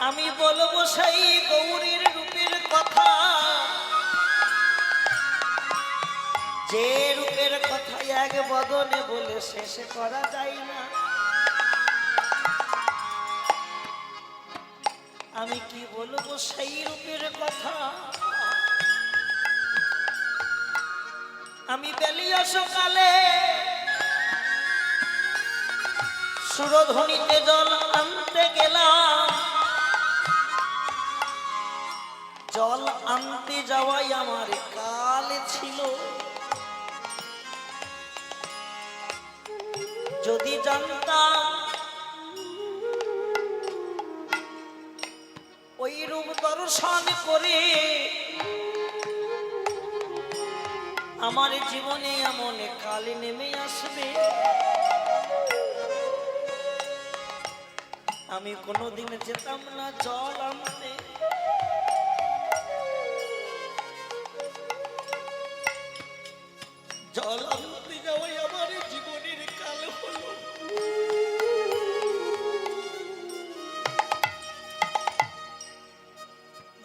আমি বলবো সেই গৌরীর রূপের কথা যে রূপের কথা এক বদনে বলে শেষ করা যায় না। আমি কি বলবো সেই রূপের কথা আমি বেলিয়া সকালে সুরধ্বনিতে জল আনতে গেলাম জল আনতে যাওয়াই আমার কাল ছিল যদি জানতাম ওই রূপ দর্শন করে আমার জীবনে এমন কাল নেমে আসবে আমি কোনোদিন যেতাম না জল আনতে জল আনতে যাওয়াই আমার জীবনের কাল হলো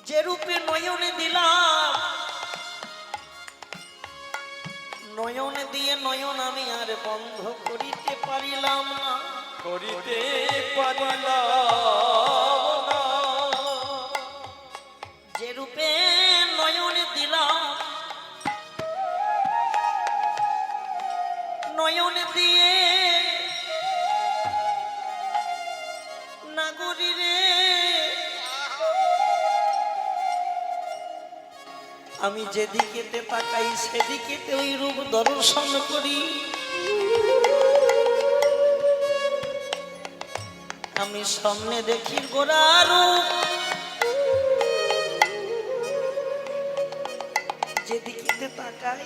যে রূপে নয়নে দিলাম নয়ন দিয়ে নয়ন আমি আর বন্ধ করিতে পারিলাম না করিতে পারিলাম না যে রূপে নয়ন দিলাম নয়ন দিয়ে নাগরী রে আমি যেদিকেতে তাকাই সেদিকেতে ওই রূপ দর্শন করি আমি সামনে দেখি গোরা রূপ যেদিকেতে তাকাই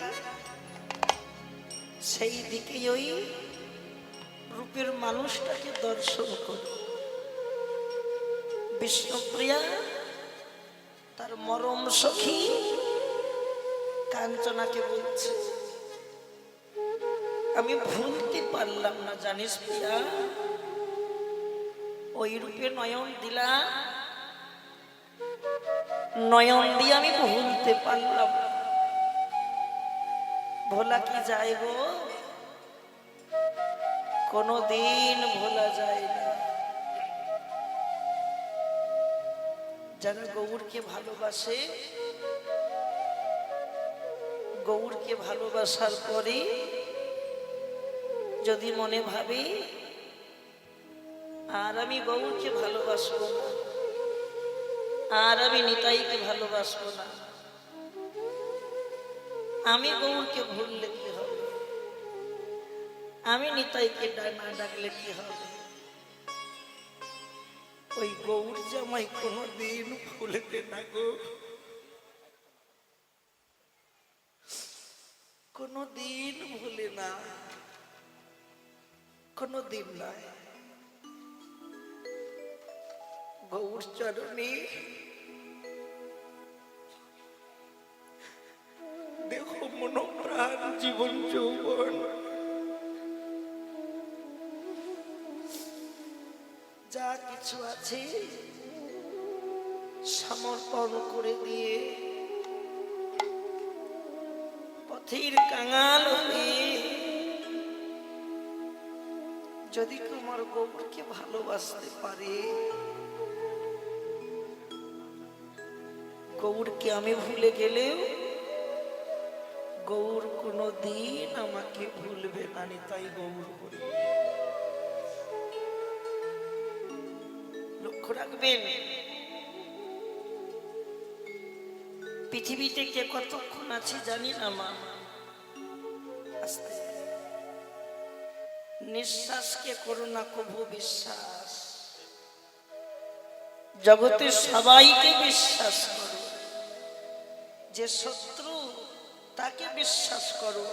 সেই দিকে ওই রূপের মানুষটাকে দর্শন করি বিষ্ণুপ্রিয়া তার মরম সখী কাঞ্চনাকে বলছে আমি ভুলতে পারলাম না জানিস প্রিয়া ওই রূপে নয়ন দিলা নয়ন দিয়ে আমি ভুলতে পারলাম না। ভোলা কি যায় গো কোনদিন ভোলা যায় না যারা গৌরকে ভালোবাসে গৌরকে ভালোবাসার পরে যদি মনে ভাবি আর আমি গৌরকে ভালোবাসবো না আর আমি নিতাইকে ভালোবাসবো না। আমি গৌরকে ভুললে কি হবে? আমি নিতাইকে না ডাকলে কি হবে? ওই গৌর জামাই কোনোদিন ভুলবে না গো, কোনোদিন ভুলে না, কোনোদিন নয়। গৌর চরণে দেখো মনোপ্রাণ জীবন যৌবন যা কিছু আছে সমর্পণ করে দিয়ে পথের কাঙাল হয়ে যদি তোমার গৌরকে ভালোবাসতে পারে, গৌরকে আমি ভুলে গেলেও গৌর কোনোদিন আমাকে ভুলবে না। তাই গৌর বলি, লক্ষ্য রাখবেন পৃথিবীতে কে কতক্ষণ আছে জানি না মা। আস্তে নিঃশ্বাসকে করো না কভু বিশ্বাস, জগতের সবাইকে বিশ্বাস করো, যে শত্রু তাকে বিশ্বাস করো,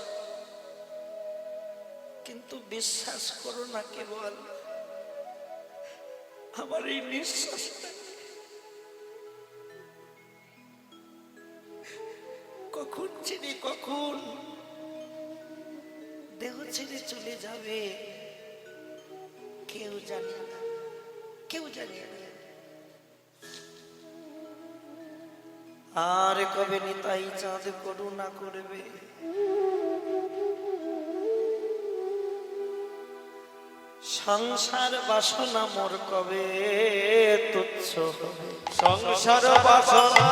কিন্তু বিশ্বাস করো না কেবল আমার এই নিঃশ্বাসটা কখন ছেড়ে কখন দেহ ছেড়ে চলে যাবে কেউ জানে না, কেউ জানে না। আর কবে নিতাই চাঁদ করুণা করবে, সংসার বাসনা মোর কবে তুচ্ছ হবে, সংসার বাসনা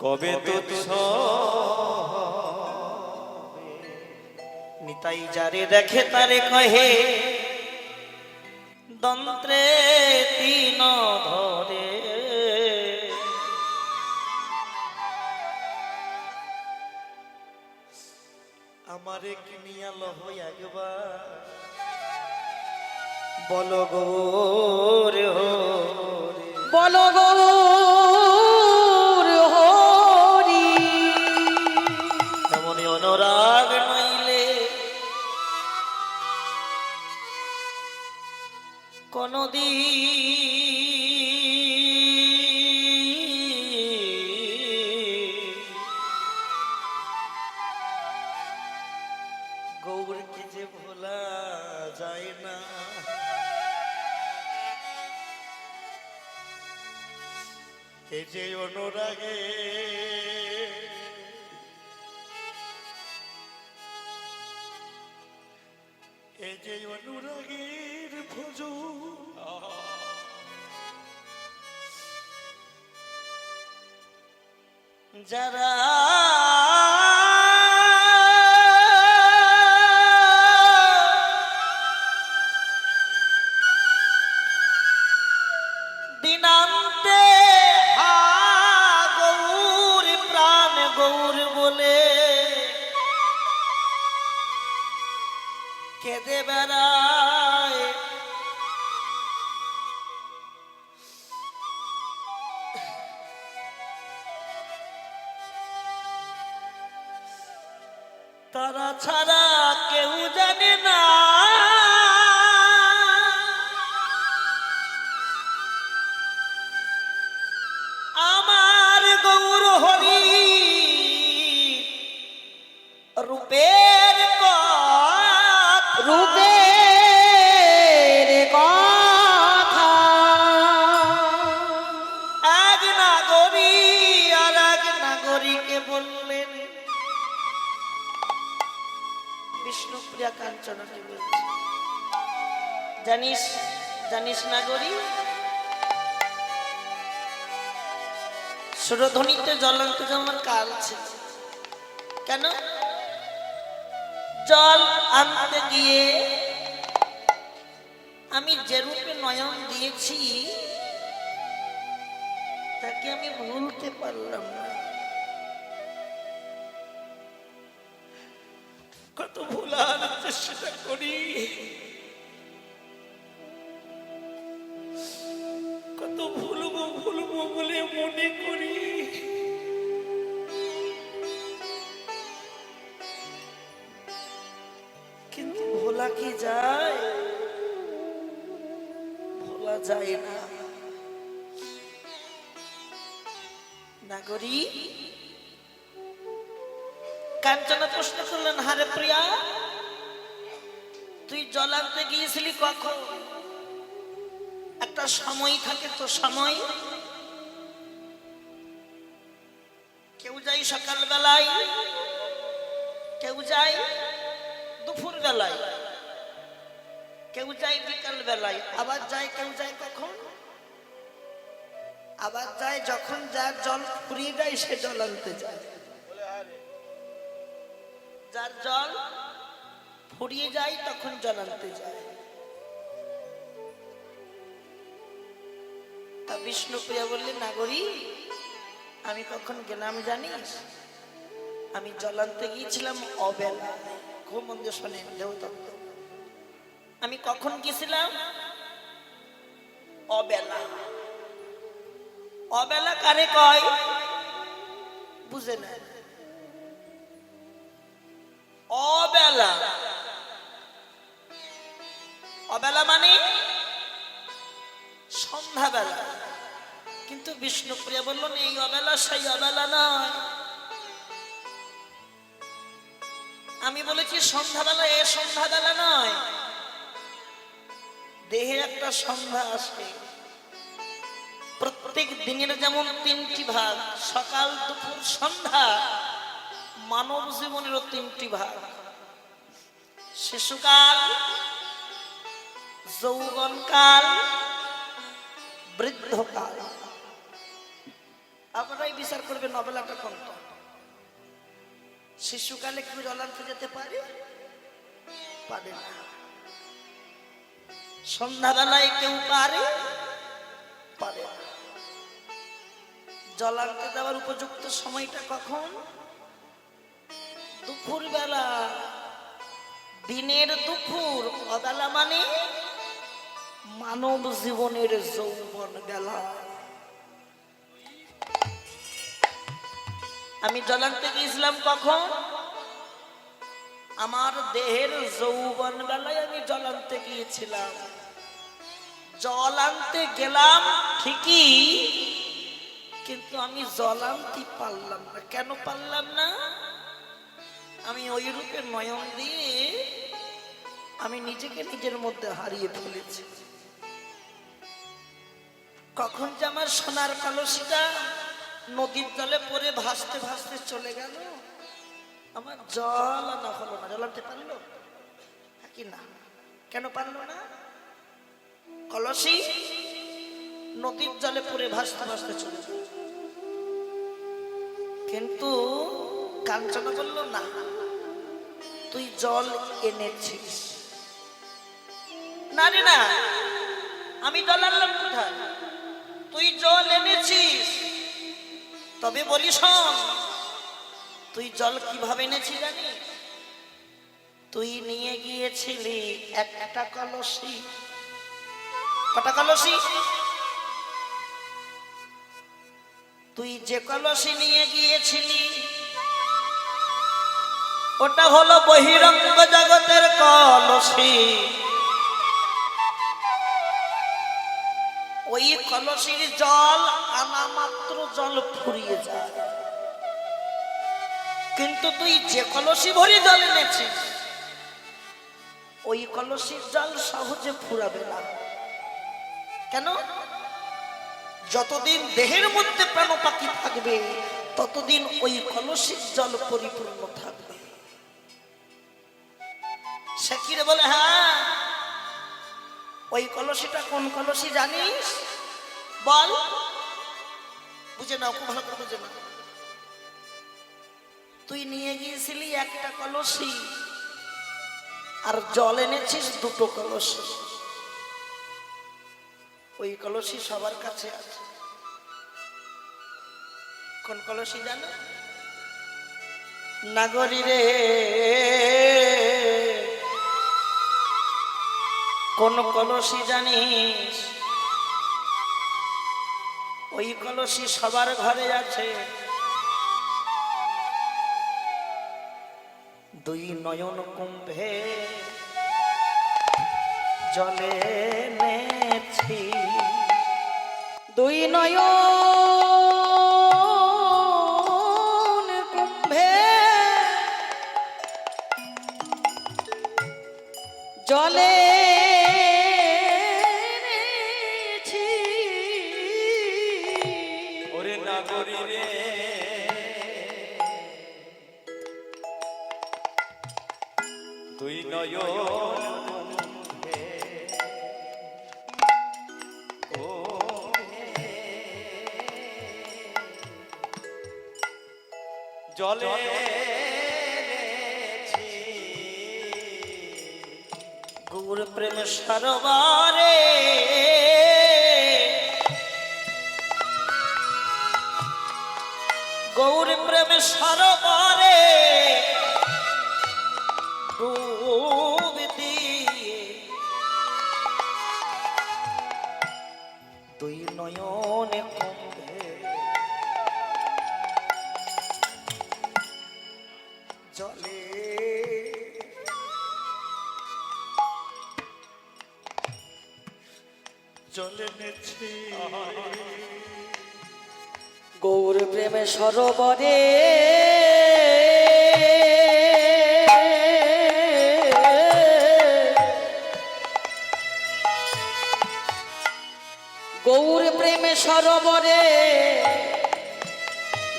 কবে তুচ্ছ নিতাই যারে দেখে তারে কহে দন্ত্রে তিন ধরে, আমারে কিনিয়া লহ একবার বল গৌর হরি, বল গৌর হরি। এমনি অনুরাগ নইলে গৌরকে যে ভোলা যায় না। এই যে অনুরাগে এই যে অনুরাগের ভোজন যারা দিনান্তে হা গৌর প্রাণ গৌর বলে কেঁদে বেড়ায়, তারা ছাড়া কেউ জানে না আমার গৌর হরি রূপের রূপের কথা এক নাগরী আর এক নাগরীকে বললেন, বিষ্ণুপ্রিয়া কাঞ্চনকে বলছে, জানিস জানিস নাগরী সুরধ্বনিতে জল আনতে যাওয়ার কাল ছিল, কেন জল আনতে গিয়ে আমি যে রূপে নয়ন দিয়েছি তাকে আমি ভুলতে পারলাম না। কত ভুলার চেষ্টা করি, কত ভুলবো ভুলবো বলে মনে করি, কিন্তু ভোলা কি যায়? ভোলা যায় না। নাগরী কাঞ্চনা প্রশ্ন করলেন, হারে প্রিয়া, তুই জল আনতে গিয়েছিলি কখন? একটা সময় থাকে তো, সময়। কেউ যায় সকাল বেলায়, কেউ যায় দুপুর বেলায়, কেউ যায় বিকাল বেলায়, আবার যায় কেউ যায় কখন? আবার যায় যখন যার জল ফুরিয়ে যায় সে জল আনতে যায়। যার জল ফুরিয়ে যায় তখন জল আনতে যায়। তা বিষ্ণুপ্রিয়া বললেন, নাগরী আমি কখন গেলাম জানিস? আমি জল আনতে গিয়েছিলাম অবেলা। খুব মন দিয়ে শোনেন দেবতত্ত্ব। আমি কখন গেছিলাম? অবেলা। অবেলা কারে কয় বুঝে না? অবেলা, অবেলা মানে সন্ধ্যাবেলা। কিন্তু বিষ্ণুপ্রিয়া বললেন, এই অবেলা সেই অবেলা নয়। আমি বলেছি সন্ধ্যাবেলা, এ সন্ধ্যাবেলা নয়। দেহে একটা সন্ধ্যা আসে। প্রত্যেক দিনের যেমন তিনটি ভাগ, সকাল দুপুর সন্ধ্যা, মানব জীবনেরও তিনটি ভাগ। শিশুকাল, যৌবনকাল, বৃদ্ধকাল। আপনারাই বিচার করবেন অবেলাটা কোনটা। শিশুকালে কেউ জল আনতে যেতে পারে? পারে না। সন্ধ্যাবেলায় কেউ পারে? পারে না। জল আনতে যাওয়ার উপযুক্ত সময়টা কখন? দুপুর বেলা। দিনের দুপুর। অবেলা মানে মানব জীবনের যৌবন বেলা। আমি জল আনতে গিয়েছিলাম কখন? আমার দেহের যৌবন বেলায় আমি জল আনতে গিয়েছিলাম। জল আনতে গেলাম ঠিকই, কিন্তু আমি জল আনতে পারলাম না। কেন পারলাম না? আমি ওই রূপে নয়ন দিয়ে আমি নিজেকে নিজের মধ্যে হারিয়ে ফেলেছি। কখন যে আমার সোনার কলসিটা নদীর জলে পড়ে ভাসতে ভাসতে চলে গেল, আমার জল আনা হলো না। জল আনতে পারলো কি না? কেন পারলো না? কলসি নদীর জলে পড়ে ভাসতে ভাসতে চলে গেল। কিন্তু কাঞ্চনা বলল, না, তুই জল এনেছিস। না রে না, আমি জল আনলাম কোথায়? তুই জল এনেছিস। তবে বলি শোন, তুই জল কিভাবে এনেছিস জানি? তুই নিয়ে গিয়েছিলি একটা কলসি। কটা কলসি? তুই যে কলসি নিয়ে গিয়েছিলি ওটা হলো বহিরঙ্গ জগতের কলসি। ওই কলসির জল আনা মাত্র জল ফুরিয়ে যায়। কিন্তু তুই যে কলসি ভরে জল এনেছিস ওই কলসির জল সহজে ফুরাবে না। কেন? যতদিন দেহের মধ্যে প্রাণপাখি থাকবে ততদিন ওই কলসির জল পরিপূর্ণ থাকবে। সে কি রে? বলে, হ্যাঁ। ওই কলসিটা কোন কলসি জানিস? বল। বুঝে নাও, খুব ভালো করে বুঝে নাও। তুই নিয়ে গিয়েছিলি একটা কলসি আর জল এনেছিস দুটো কলসি। ওই কলসি সবার কাছে আছে। কোন কলসি জানো? নাগরী রে, কোন কলসি জানিস? ওই কলসি সবার ঘরে আছে। দুই নয়ন কুম্ভে জলে নেছি। দুই নয়ন কুম্ভে জলে নেছি। ওরে নাগরী রে, দুই নয়ন কুম্ভে ও জলে নেছি। গৌর প্রেম সরোবরে গৌর প্রেম সরোবরে ডুব দিয়ে দুই নয়নে কুম্ভে জলে জলে নেছি। গৌর প্রেমে সরোবরে গৌর প্রেমে সরোবরে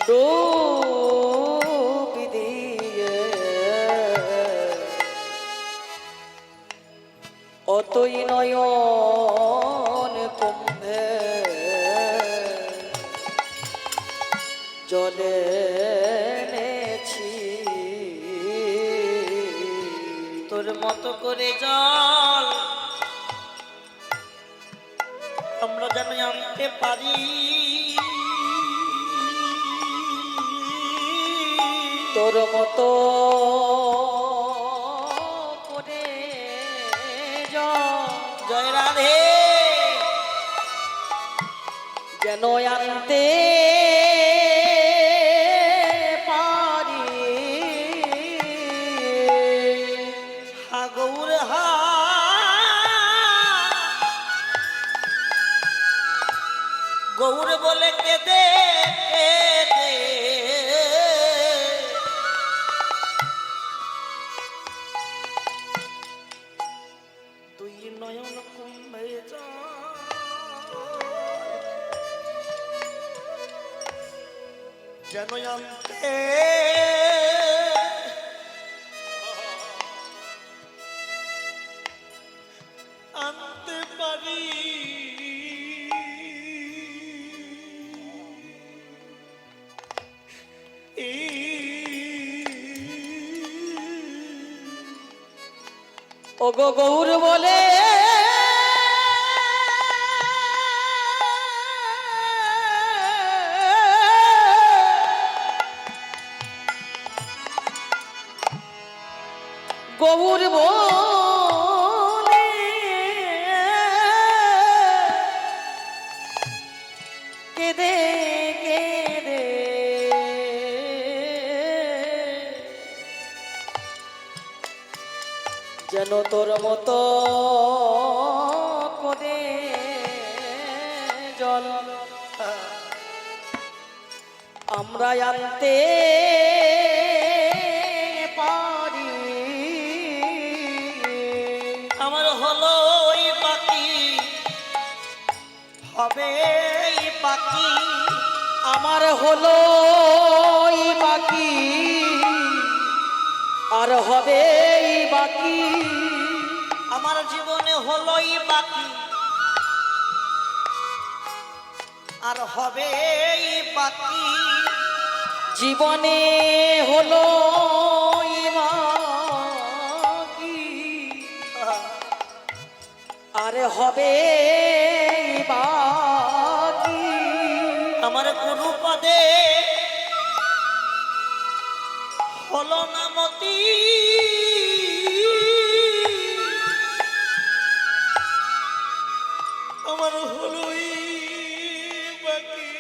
ডুবি দিয়ে অতই নয়ন কুম্ভে জলে নেছি। তোর মতো করে জল আমরা যেন আনতে পারি। তোর মতো করে জয় রাধে যেন আনতে পারি। হা গৌর হা গৌর বলে কেঁদে কেঁদে দুই নয়ন কুম্ভে যেন আনতে আনতে পারি। ওগো গৌর বলে গৌর বলে কেঁদে কেঁদে যেন তোর মতো করে জল আমরা আনতে পারি। আমার হলো ওই বাকি হবে বাকি। আমার হলো বাকি আর হবে বাকি। আমার জীবনে হলোই বাকি আর হবে বাকি। জীবনে হলো বাকি আর হবে পদে হলো না মতি, আমার হলোই বাকি,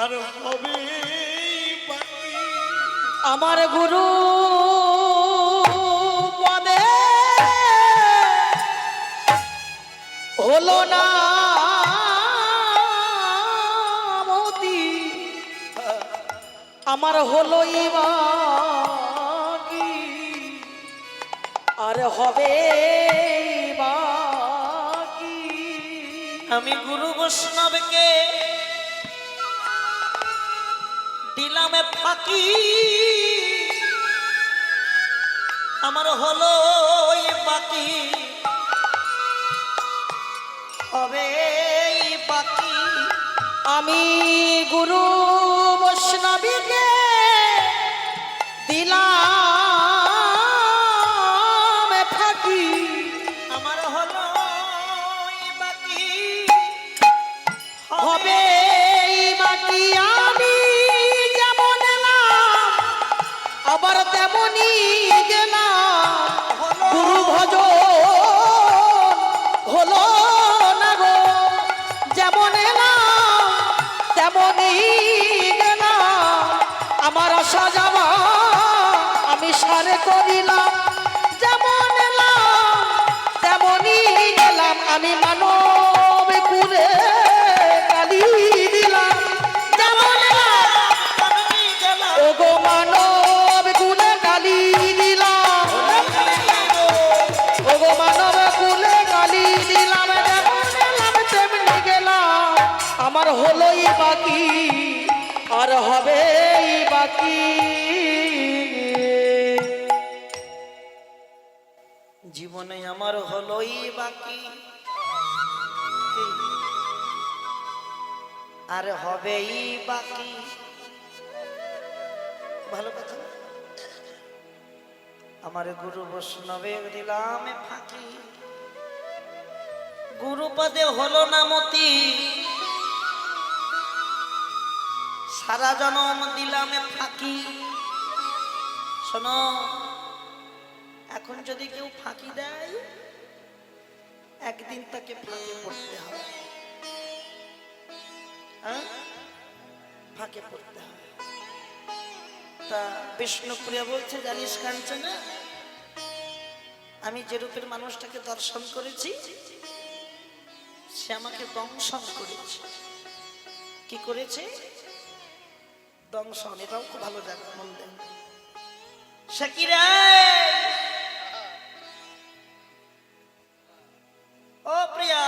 আর হবে বাকি। আমার গুরু পদে হলো না মতি, আমার হলোই বাকি, আর হবে বাকি। আমি গুরু বৈষ্ণবকে দিলাম ফাঁকি, আমার হলো বাকি, হবে বাকি। আমি গুরু বৈষ্ণবীকে দিলাম ফাঁকি, আমার হলো বাকি, হবে বাকি। আমি যেমন এলাম আবার তেমনই গেলাম, গুরু ভজ হলো না গো, যেমন এলাম তেমনই গেলাম, আমার আশা যাওয়া আমি সারে করিলাম, যেমন এলাম তেমনই গেলাম, আমি মানব কুলে কালি দিলাম, যেমন এলাম ওগো মানব কুলে কালি দিলাম, ওগো মানব কুলে কালি দিলাম, যেমন এলাম তেমনি গেলাম, আমার হলোই বাকি, আর হবেই বাকি। জীবনে আমার হলোই বাকি, আর হবেই বাকি। ভালো কথা। আমার গুরু বৈষ্ণবে দিলাম ফাঁকি, গুরু পদে হলো না মতি, সারা জনম দিলাম ফাঁকি। শোনো, এখন যদি কেউ ফাঁকি দেয় একদিন তাকে ফাঁকে পড়তে হবে, হ্যাঁ? ফাঁকে পড়তে হবে। তা বিষ্ণুপ্রিয়া বলছে, জানিস কাঞ্চনা, আমি যে রূপের মানুষটাকে দর্শন করেছি সে আমাকে দংশন করেছে। কি করেছে? দংশন। এটাও খুব ভালো জায়গা, মন দেন। সে কি রে? ও প্রিয়া,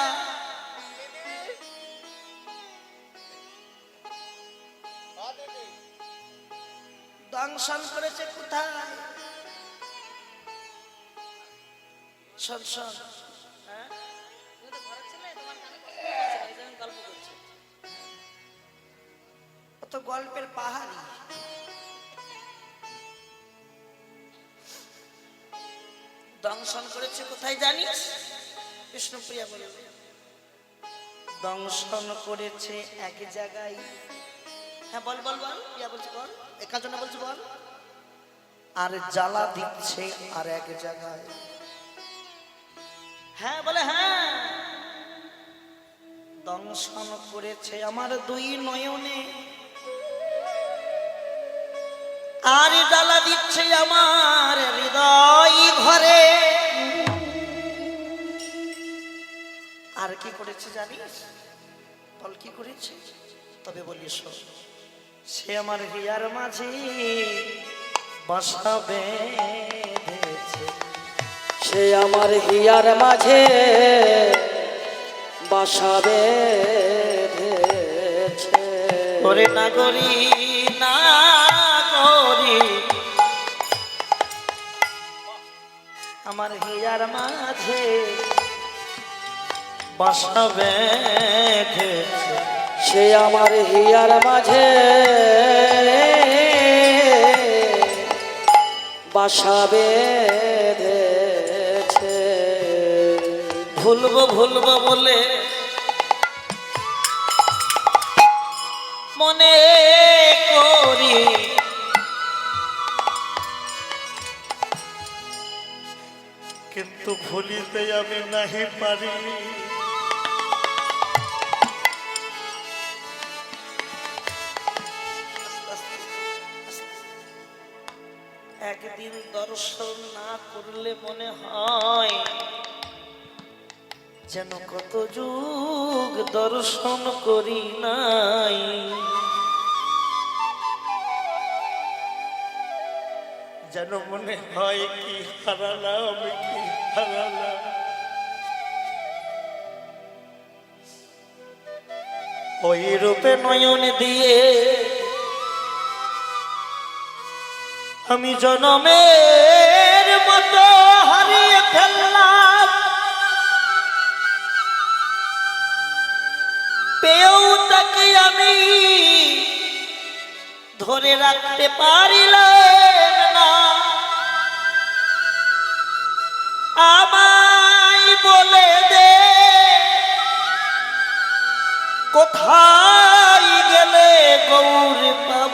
দংশন করেছে কোথায়? শোন শোন, ও তো গল্পের পাহাড়ি। দংশন করেছে কোথায় জানিস? বিষ্ণুপ্রিয়া বলে, দংশন করেছে এক জায়গায়। হ্যাঁ বল বল বল, প্রিয়া বলছে বল, একার জন্য বলছে বল। আর জ্বালা দিচ্ছে আর এক জায়গায়। হ্যাঁ বলে হ্যাঁ, দংশন করেছে আমার দুই নয়নে, আর জ্বালা দিচ্ছে আমার হৃদয় ঘরে। আর কি করেছে জানিস? বল কি করেছে? তবে বলিস, সে আমার হিয়ার মাঝে বাসা বেঁধেছে, সে আমার হিয়ার মাঝে বাসা বেঁধেছে। ওরে নাগরি নাগরি, আমার হিয়ার মাঝে বাসা বেঁধেছে, সে আমার হিয়ার মাঝে বাসা বেঁধেছে। ভুলবো ভুলবো বলে মনে করি কিন্তু ভুলিতে আমি নাহি পারি। একদিন দর্শন না করলে মনে হয় যেন কত যুগ দর্শন করি নাই। যেন মনে হয় কি হারালাম, আমি কি হারালাম। ওই রূপে নয়ন দিয়ে আমি জনমের মতো হারিয়ে ফেললাম, পেয়েও তাকে আমি ধরে রাখতে পারিলাম না। আমায় বলে দে কোথায় গেলে গৌর পাব